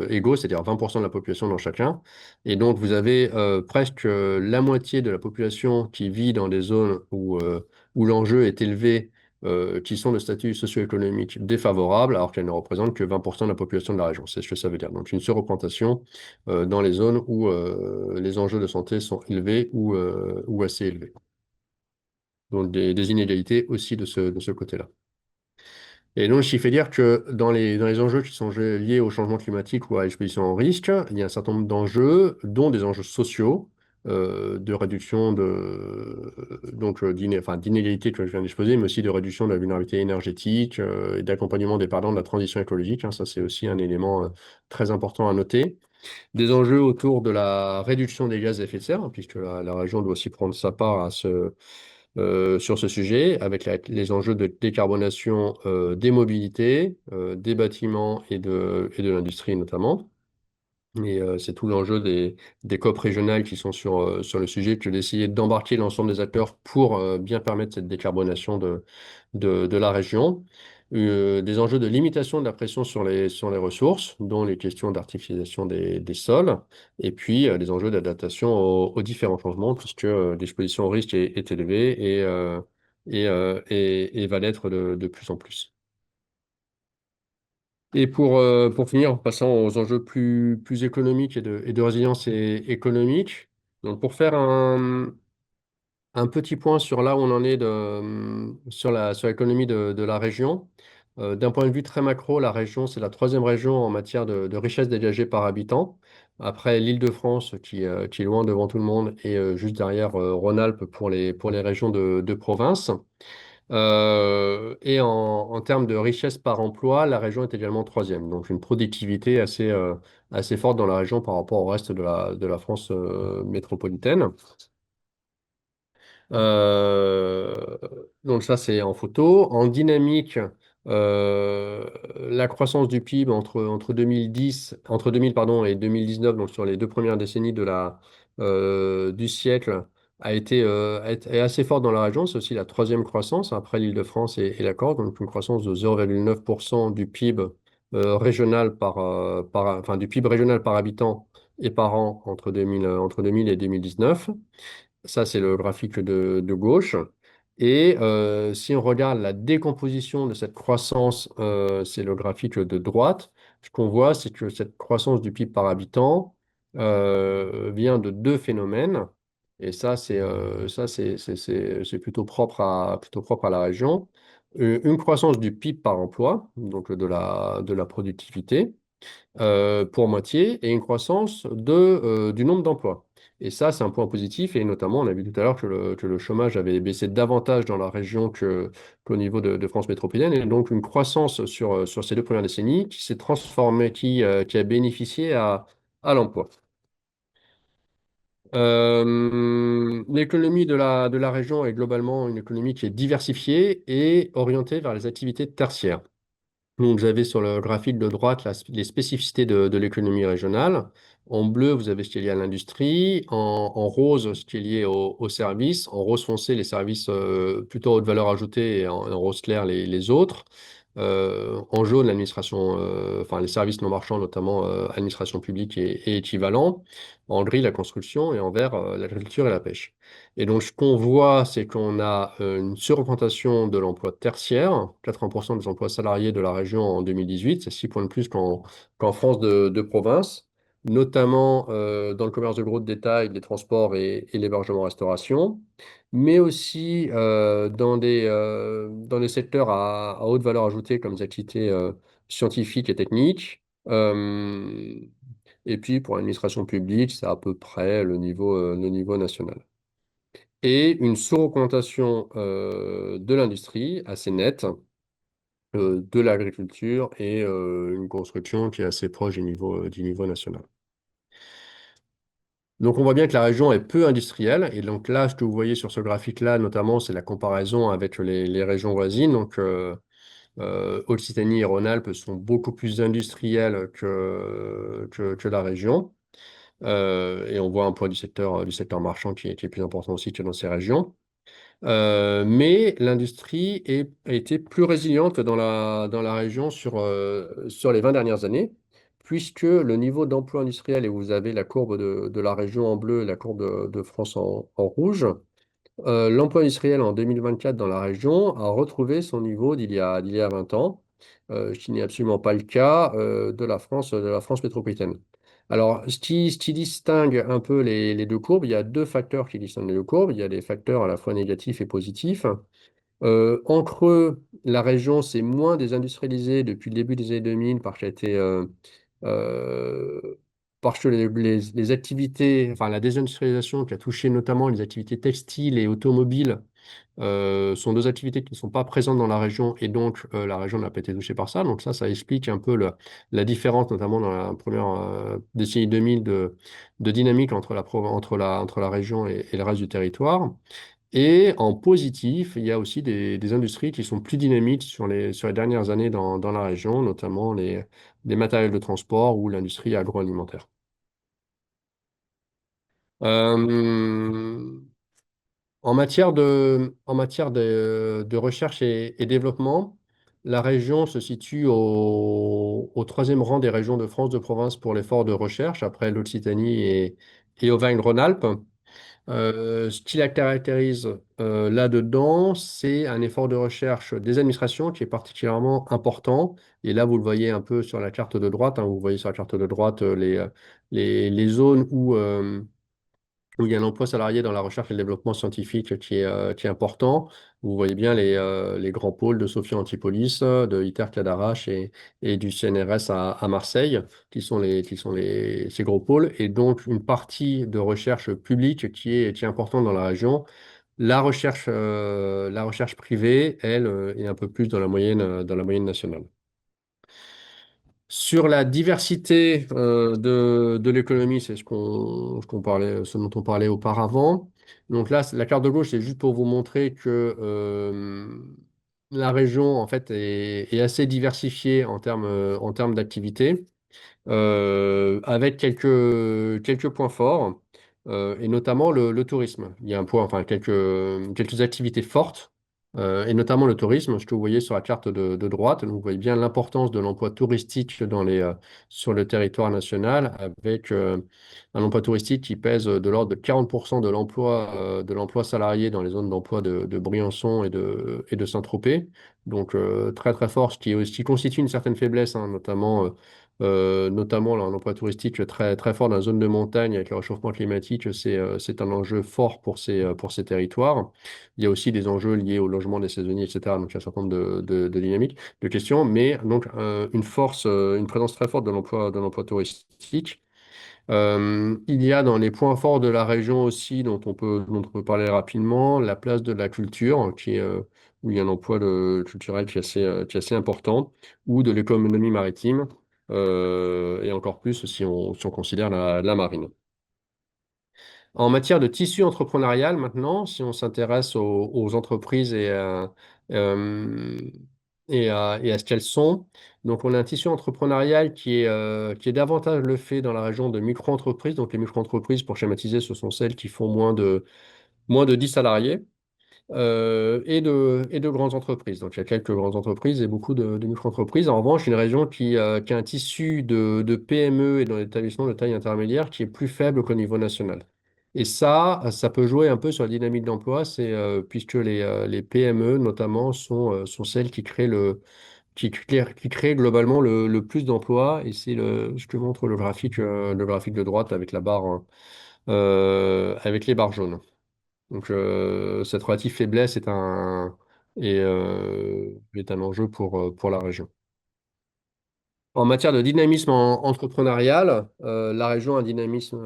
égaux, c'est-à-dire 20% de la population dans chacun. Et donc, vous avez presque la moitié de la population qui vit dans des zones où l'enjeu est élevé, qui sont de statut socio-économique défavorable, alors qu'elles ne représentent que 20% de la population de la région. C'est ce que ça veut dire. Donc, une surreprésentation dans les zones où les enjeux de santé sont élevés ou assez élevés. Donc des inégalités aussi de ce côté-là. Et donc, ce qui fait dire que dans les enjeux qui sont liés au changement climatique ou à l'exposition au risque, il y a un certain nombre d'enjeux, dont des enjeux sociaux, de réduction d'inégalités que je viens d'exposer, mais aussi de réduction de la vulnérabilité énergétique et d'accompagnement des perdants de la transition écologique. Hein. Ça, c'est aussi un élément très important à noter. Des enjeux autour de la réduction des gaz à effet de serre, hein, puisque la région doit aussi prendre sa part sur ce sujet, avec les enjeux de décarbonation des mobilités, des bâtiments et de l'industrie notamment. Et c'est tout l'enjeu des COP régionales qui sont sur le sujet, que d'essayer d'embarquer l'ensemble des acteurs pour bien permettre cette décarbonation de la région. Des enjeux de limitation de la pression sur les ressources, dont les questions d'artificialisation des sols, et puis des enjeux d'adaptation aux différents changements, puisque l'exposition au risque est élevée et va l'être de plus en plus. Et pour finir, en passant aux enjeux plus économiques et de résilience économique, donc pour faire un petit point sur là où on en est sur l'économie de la région, d'un point de vue très macro, la région, c'est la troisième région en matière de richesse dégagée par habitant, après l'Île-de-France qui est loin devant tout le monde et juste derrière Rhône-Alpes pour les régions de province. Et en termes de richesse par emploi, la région est également troisième. Donc une productivité assez forte dans la région par rapport au reste de la France métropolitaine. Euh, donc ça, c'est en photo. En dynamique, la croissance du PIB entre 2000 pardon, et 2019, donc sur les deux premières décennies du siècle, est assez forte dans la région. C'est aussi la troisième croissance après l'Île-de-France et la Corse, donc une croissance de 0,9% du PIB régional enfin, du PIB régional par habitant et par an entre 2000 et 2019. Ça, c'est le graphique de gauche. Et si on regarde la décomposition de cette croissance, c'est le graphique de droite. Ce qu'on voit, c'est que cette croissance du PIB par habitant vient de deux phénomènes. Et c'est plutôt propre à la région. Une croissance du PIB par emploi, donc de la productivité pour moitié et une croissance du nombre d'emplois. Et ça, c'est un point positif. Et notamment, on a vu tout à l'heure que le chômage avait baissé davantage dans la région qu'au niveau de France métropolitaine. Et donc, une croissance sur ces deux premières décennies qui s'est transformée, qui a bénéficié à l'emploi. L'économie de la région est globalement une économie qui est diversifiée et orientée vers les activités tertiaires. Donc, vous avez sur le graphique de droite les spécificités de l'économie régionale. En bleu, vous avez ce qui est lié à l'industrie. En rose, ce qui est lié aux services. En rose foncé, les services plutôt haute valeur ajoutée et en rose clair, les autres. En jaune, l'administration, enfin les services non marchands, notamment administration publique et équivalent. En gris, la construction et en vert, l'agriculture et la pêche. Et donc, ce qu'on voit, c'est qu'on a une surreprésentation de l'emploi tertiaire, 80% des emplois salariés de la région en 2018, c'est 6 points de plus qu'en France de province, notamment dans le commerce de gros de détail, les transports et l'hébergement-restauration, mais aussi dans des secteurs à haute valeur ajoutée comme les activités scientifiques et techniques. Et puis pour l'administration publique, c'est à peu près le niveau national et une sous-représentation de l'industrie assez nette, de l'agriculture et une construction qui est assez proche du niveau national. Donc on voit bien que la région est peu industrielle et donc là, ce que vous voyez sur ce graphique-là, notamment, c'est la comparaison avec les régions voisines. Donc Occitanie et Rhône-Alpes sont beaucoup plus industrielles que la région. Et on voit un point du secteur marchand qui est plus important aussi que dans ces régions. Mais l'industrie a été plus résiliente dans la région sur les 20 dernières années, puisque le niveau d'emploi industriel, et vous avez la courbe de la région en bleu et la courbe de France en rouge, l'emploi industriel en 2024 dans la région a retrouvé son niveau d'il y a 20 ans, ce qui n'est absolument pas le cas de la France métropolitaine. Alors, ce qui distingue un peu les deux courbes, il y a deux facteurs qui distinguent les deux courbes. Il y a des facteurs à la fois négatifs et positifs. En creux, la région s'est moins désindustrialisée depuis le début des années 2000 euh, parce que les activités, enfin la désindustrialisation qui a touché notamment les activités textiles et automobiles sont deux activités qui ne sont pas présentes dans la région et donc la région n'a pas été touchée par ça. Donc ça explique un peu la différence, notamment dans la première décennie 2000 de dynamique entre la région et le reste du territoire. Et en positif, il y a aussi des industries qui sont plus dynamiques sur les dernières années dans la région, notamment les matériels de transport ou l'industrie agroalimentaire. Euh, en matière de recherche et développement, la région se situe au troisième rang des régions de France de province pour l'effort de recherche, après l'Occitanie et Auvergne-Rhône-Alpes. Ce qui la caractérise là-dedans, c'est un effort de recherche des administrations qui est particulièrement important. Et là, vous le voyez un peu sur la carte de droite, hein, vous voyez sur la carte de droite les zones où il y a un emploi salarié dans la recherche et le développement scientifique qui est important. Vous voyez bien les grands pôles de Sophia Antipolis, de ITER Cadarache et du CNRS à Marseille, ces gros pôles. Et donc, une partie de recherche publique qui est importante dans la région. La recherche privée, elle, est un peu plus dans la moyenne nationale. Sur la diversité de l'économie, c'est ce dont on parlait auparavant. Donc là, la carte de gauche, c'est juste pour vous montrer que la région, en fait, est assez diversifiée en termes d'activité, avec quelques points forts, et notamment le tourisme. Il y a un point, enfin, quelques activités fortes et notamment le tourisme, ce que vous voyez sur la carte de droite. Donc, vous voyez bien l'importance de l'emploi touristique sur le territoire national, avec un emploi touristique qui pèse de l'ordre de 40% de l'emploi salarié dans les zones d'emploi de Briançon et de Saint-Tropez. Donc, très très fort, ce qui constitue une certaine faiblesse, hein, notamment un emploi touristique très, très fort dans la zone de montagne avec le réchauffement climatique. C'est un enjeu fort pour ces territoires. Il y a aussi des enjeux liés au logement des saisonniers, etc. Donc, il y a un certain nombre de dynamiques, de questions, mais donc une présence très forte de l'emploi touristique. Il y a dans les points forts de la région aussi, dont on peut parler rapidement, la place de la culture, où il y a un emploi culturel qui est assez important, ou de l'économie maritime, et encore plus si on considère la marine. En matière de tissu entrepreneurial, maintenant, si on s'intéresse aux entreprises euh, et à ce qu'elles sont, donc on a un tissu entrepreneurial qui est davantage le fait dans la région de micro-entreprises. Donc les micro-entreprises, pour schématiser, ce sont celles qui font moins de 10 salariés et de grandes entreprises. Donc il y a quelques grandes entreprises et beaucoup de micro-entreprises. En revanche, une région qui a un tissu de PME et d'établissements de taille intermédiaire qui est plus faible qu'au niveau national. Et ça peut jouer un peu sur la dynamique d'emploi, puisque les PME notamment sont celles qui créent globalement le plus d'emplois. Et je te montre le graphique de droite avec la barre, hein, avec les barres jaunes. Donc, cette relative faiblesse est un enjeu pour la région. En matière de dynamisme entrepreneurial, la région a un dynamisme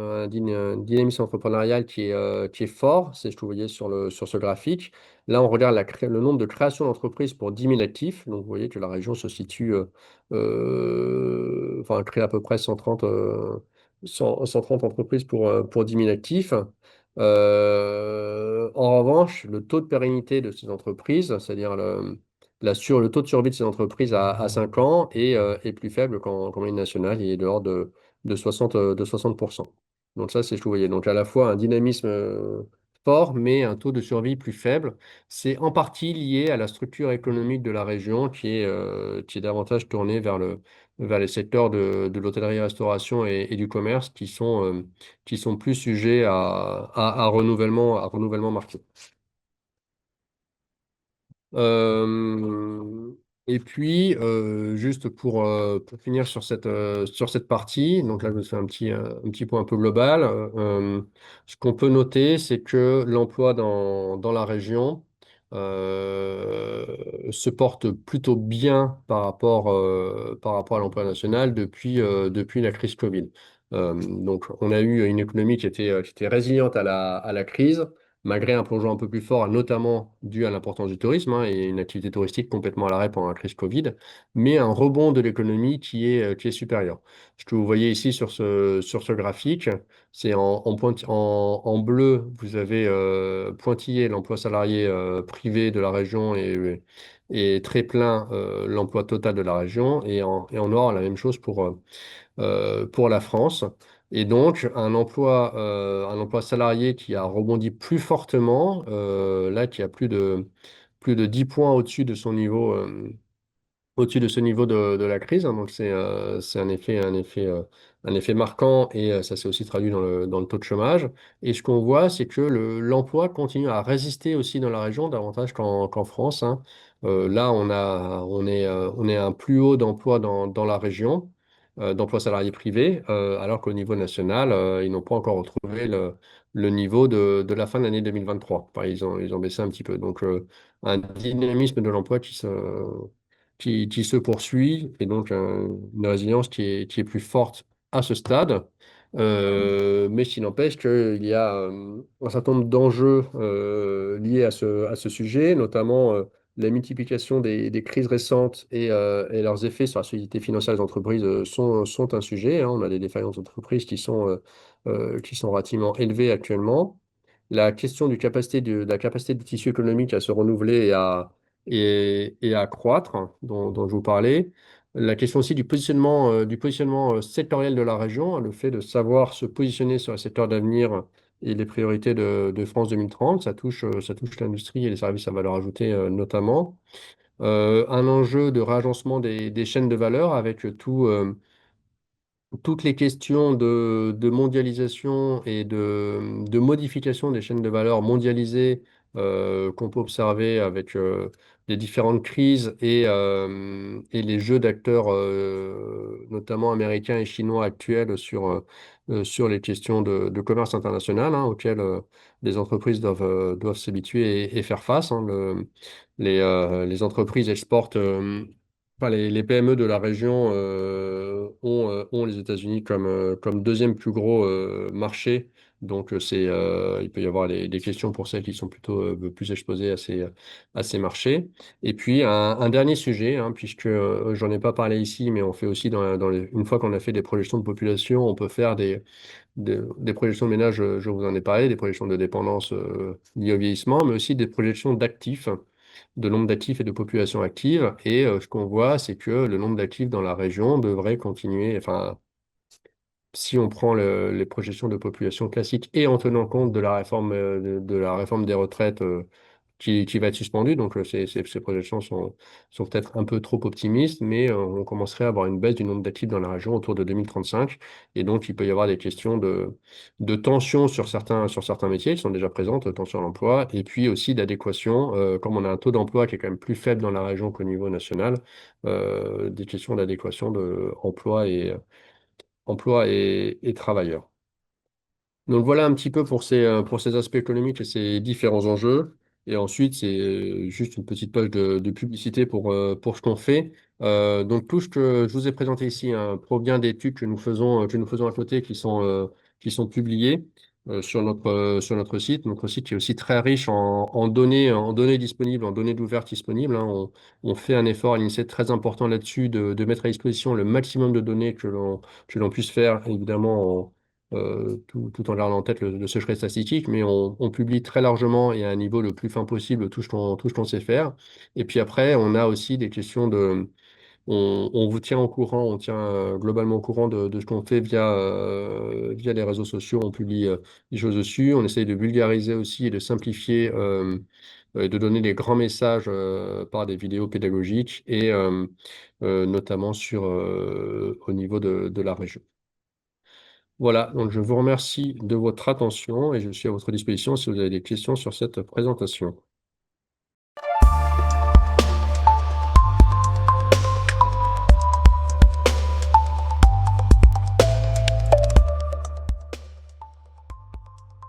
entrepreneurial qui est fort, c'est ce que vous voyez sur ce graphique. Là, on regarde le nombre de créations d'entreprises pour 10 000 actifs. Donc, vous voyez que la région se situe, enfin, crée à peu près 130 entreprises pour 10 000 actifs. En revanche, le taux de pérennité de ces entreprises, c'est-à-dire le taux de survie de ces entreprises à 5 ans est plus faible qu'en moyenne nationale. Il est de l'ordre de 60%. Donc ça, c'est ce que vous voyez. Donc à la fois un dynamisme fort, mais un taux de survie plus faible. C'est en partie lié à la structure économique de la région qui est davantage tournée vers les secteurs de l'hôtellerie-restauration et du commerce qui sont plus sujets à renouvellement marqué. Euh, et puis, juste pour finir sur cette partie, donc là, je vous fais un petit point un peu global. Ce qu'on peut noter, c'est que l'emploi dans la région se porte plutôt bien par rapport à l'emploi national depuis la crise Covid. Donc, on a eu une économie qui était résiliente à la crise malgré un plongeon un peu plus fort, notamment dû à l'importance du tourisme, hein, et une activité touristique complètement à l'arrêt pendant la crise Covid, mais un rebond de l'économie qui est supérieur. Ce que vous voyez ici sur ce graphique, c'est en bleu, vous avez pointillé l'emploi salarié privé de la région et très plein l'emploi total de la région, et en noir, la même chose pour la France. Et donc, un emploi salarié qui a rebondi plus fortement, là, qui a plus de 10 points au-dessus de ce niveau de la crise, hein. Donc, c'est un effet marquant et ça s'est aussi traduit dans le taux de chômage. Et ce qu'on voit, c'est que l'emploi continue à résister aussi dans la région davantage qu'en France, hein. Là, on est à un plus haut d'emploi dans la région, d'emploi salarié privé, alors qu'au niveau national, ils n'ont pas encore retrouvé le niveau de la fin de l'année 2023. Enfin, ils ont baissé un petit peu. Donc, un dynamisme de l'emploi qui se poursuit et donc une résilience qui est plus forte à ce stade. Mais qui n'empêche qu'il y a un certain nombre d'enjeux liés à ce sujet, notamment la multiplication des crises récentes et leurs effets sur la solidité financière des entreprises sont un sujet, hein. On a des défaillances d'entreprises qui sont relativement élevées actuellement. La question de la capacité du tissu économique à se renouveler et à croître, hein, dont je vous parlais. La question aussi du positionnement sectoriel de la région, hein, le fait de savoir se positionner sur un secteur d'avenir et les priorités de France 2030. Ça touche l'industrie et les services à valeur ajoutée notamment. Un enjeu de réagencement des chaînes de valeur avec toutes les questions de mondialisation et de modification des chaînes de valeur mondialisées qu'on peut observer avec les différentes crises et les jeux d'acteurs, notamment américains et chinois actuels, sur les questions de commerce international, hein, auxquelles les entreprises doivent s'habituer et faire face, hein. Les entreprises exportent. Enfin, les PME de la région ont les États-Unis comme deuxième plus gros marché. Donc, il peut y avoir des questions pour celles qui sont plutôt plus exposées à ces marchés. Et puis, un dernier sujet, hein, puisque j'en ai pas parlé ici, mais on fait aussi une fois qu'on a fait des projections de population, on peut faire des projections de ménage, je vous en ai parlé, des projections de dépendance liées au vieillissement, mais aussi des projections d'actifs, de nombre d'actifs et de population active. Et ce qu'on voit, c'est que le nombre d'actifs dans la région devrait continuer, enfin, si on prend les projections de population classiques et en tenant compte de la réforme, de la réforme des retraites qui va être suspendue, donc ces projections sont peut-être un peu trop optimistes, mais on commencerait à avoir une baisse du nombre d'actifs dans la région autour de 2035. Et donc, il peut y avoir des questions de tension sur certains métiers qui sont déjà présentes, tension à l'emploi, et puis aussi d'adéquation, comme on a un taux d'emploi qui est quand même plus faible dans la région qu'au niveau national, des questions d'adéquation de emploi et travailleurs. Donc voilà un petit peu pour ces aspects économiques et ces différents enjeux. Et ensuite, c'est juste une petite page de publicité pour ce qu'on fait. Donc tout ce que je vous ai présenté ici, hein, provient d'études que nous faisons à côté qui sont publiées sur notre site. Notre site qui est aussi très riche en données disponibles, en données d'ouvertes disponibles, hein. On fait un effort à l'INSEE très important là-dessus de mettre à disposition le maximum de données que l'on puisse faire, évidemment tout en gardant en tête le secret statistique, mais on publie très largement et à un niveau le plus fin possible tout ce qu'on sait faire. Et puis après, on a aussi des questions on vous tient au courant, on tient globalement au courant de ce qu'on fait via les réseaux sociaux, on publie des choses dessus, on essaye de vulgariser aussi et de simplifier, de donner des grands messages par des vidéos pédagogiques et notamment au niveau de la région. Voilà, donc je vous remercie de votre attention et je suis à votre disposition si vous avez des questions sur cette présentation.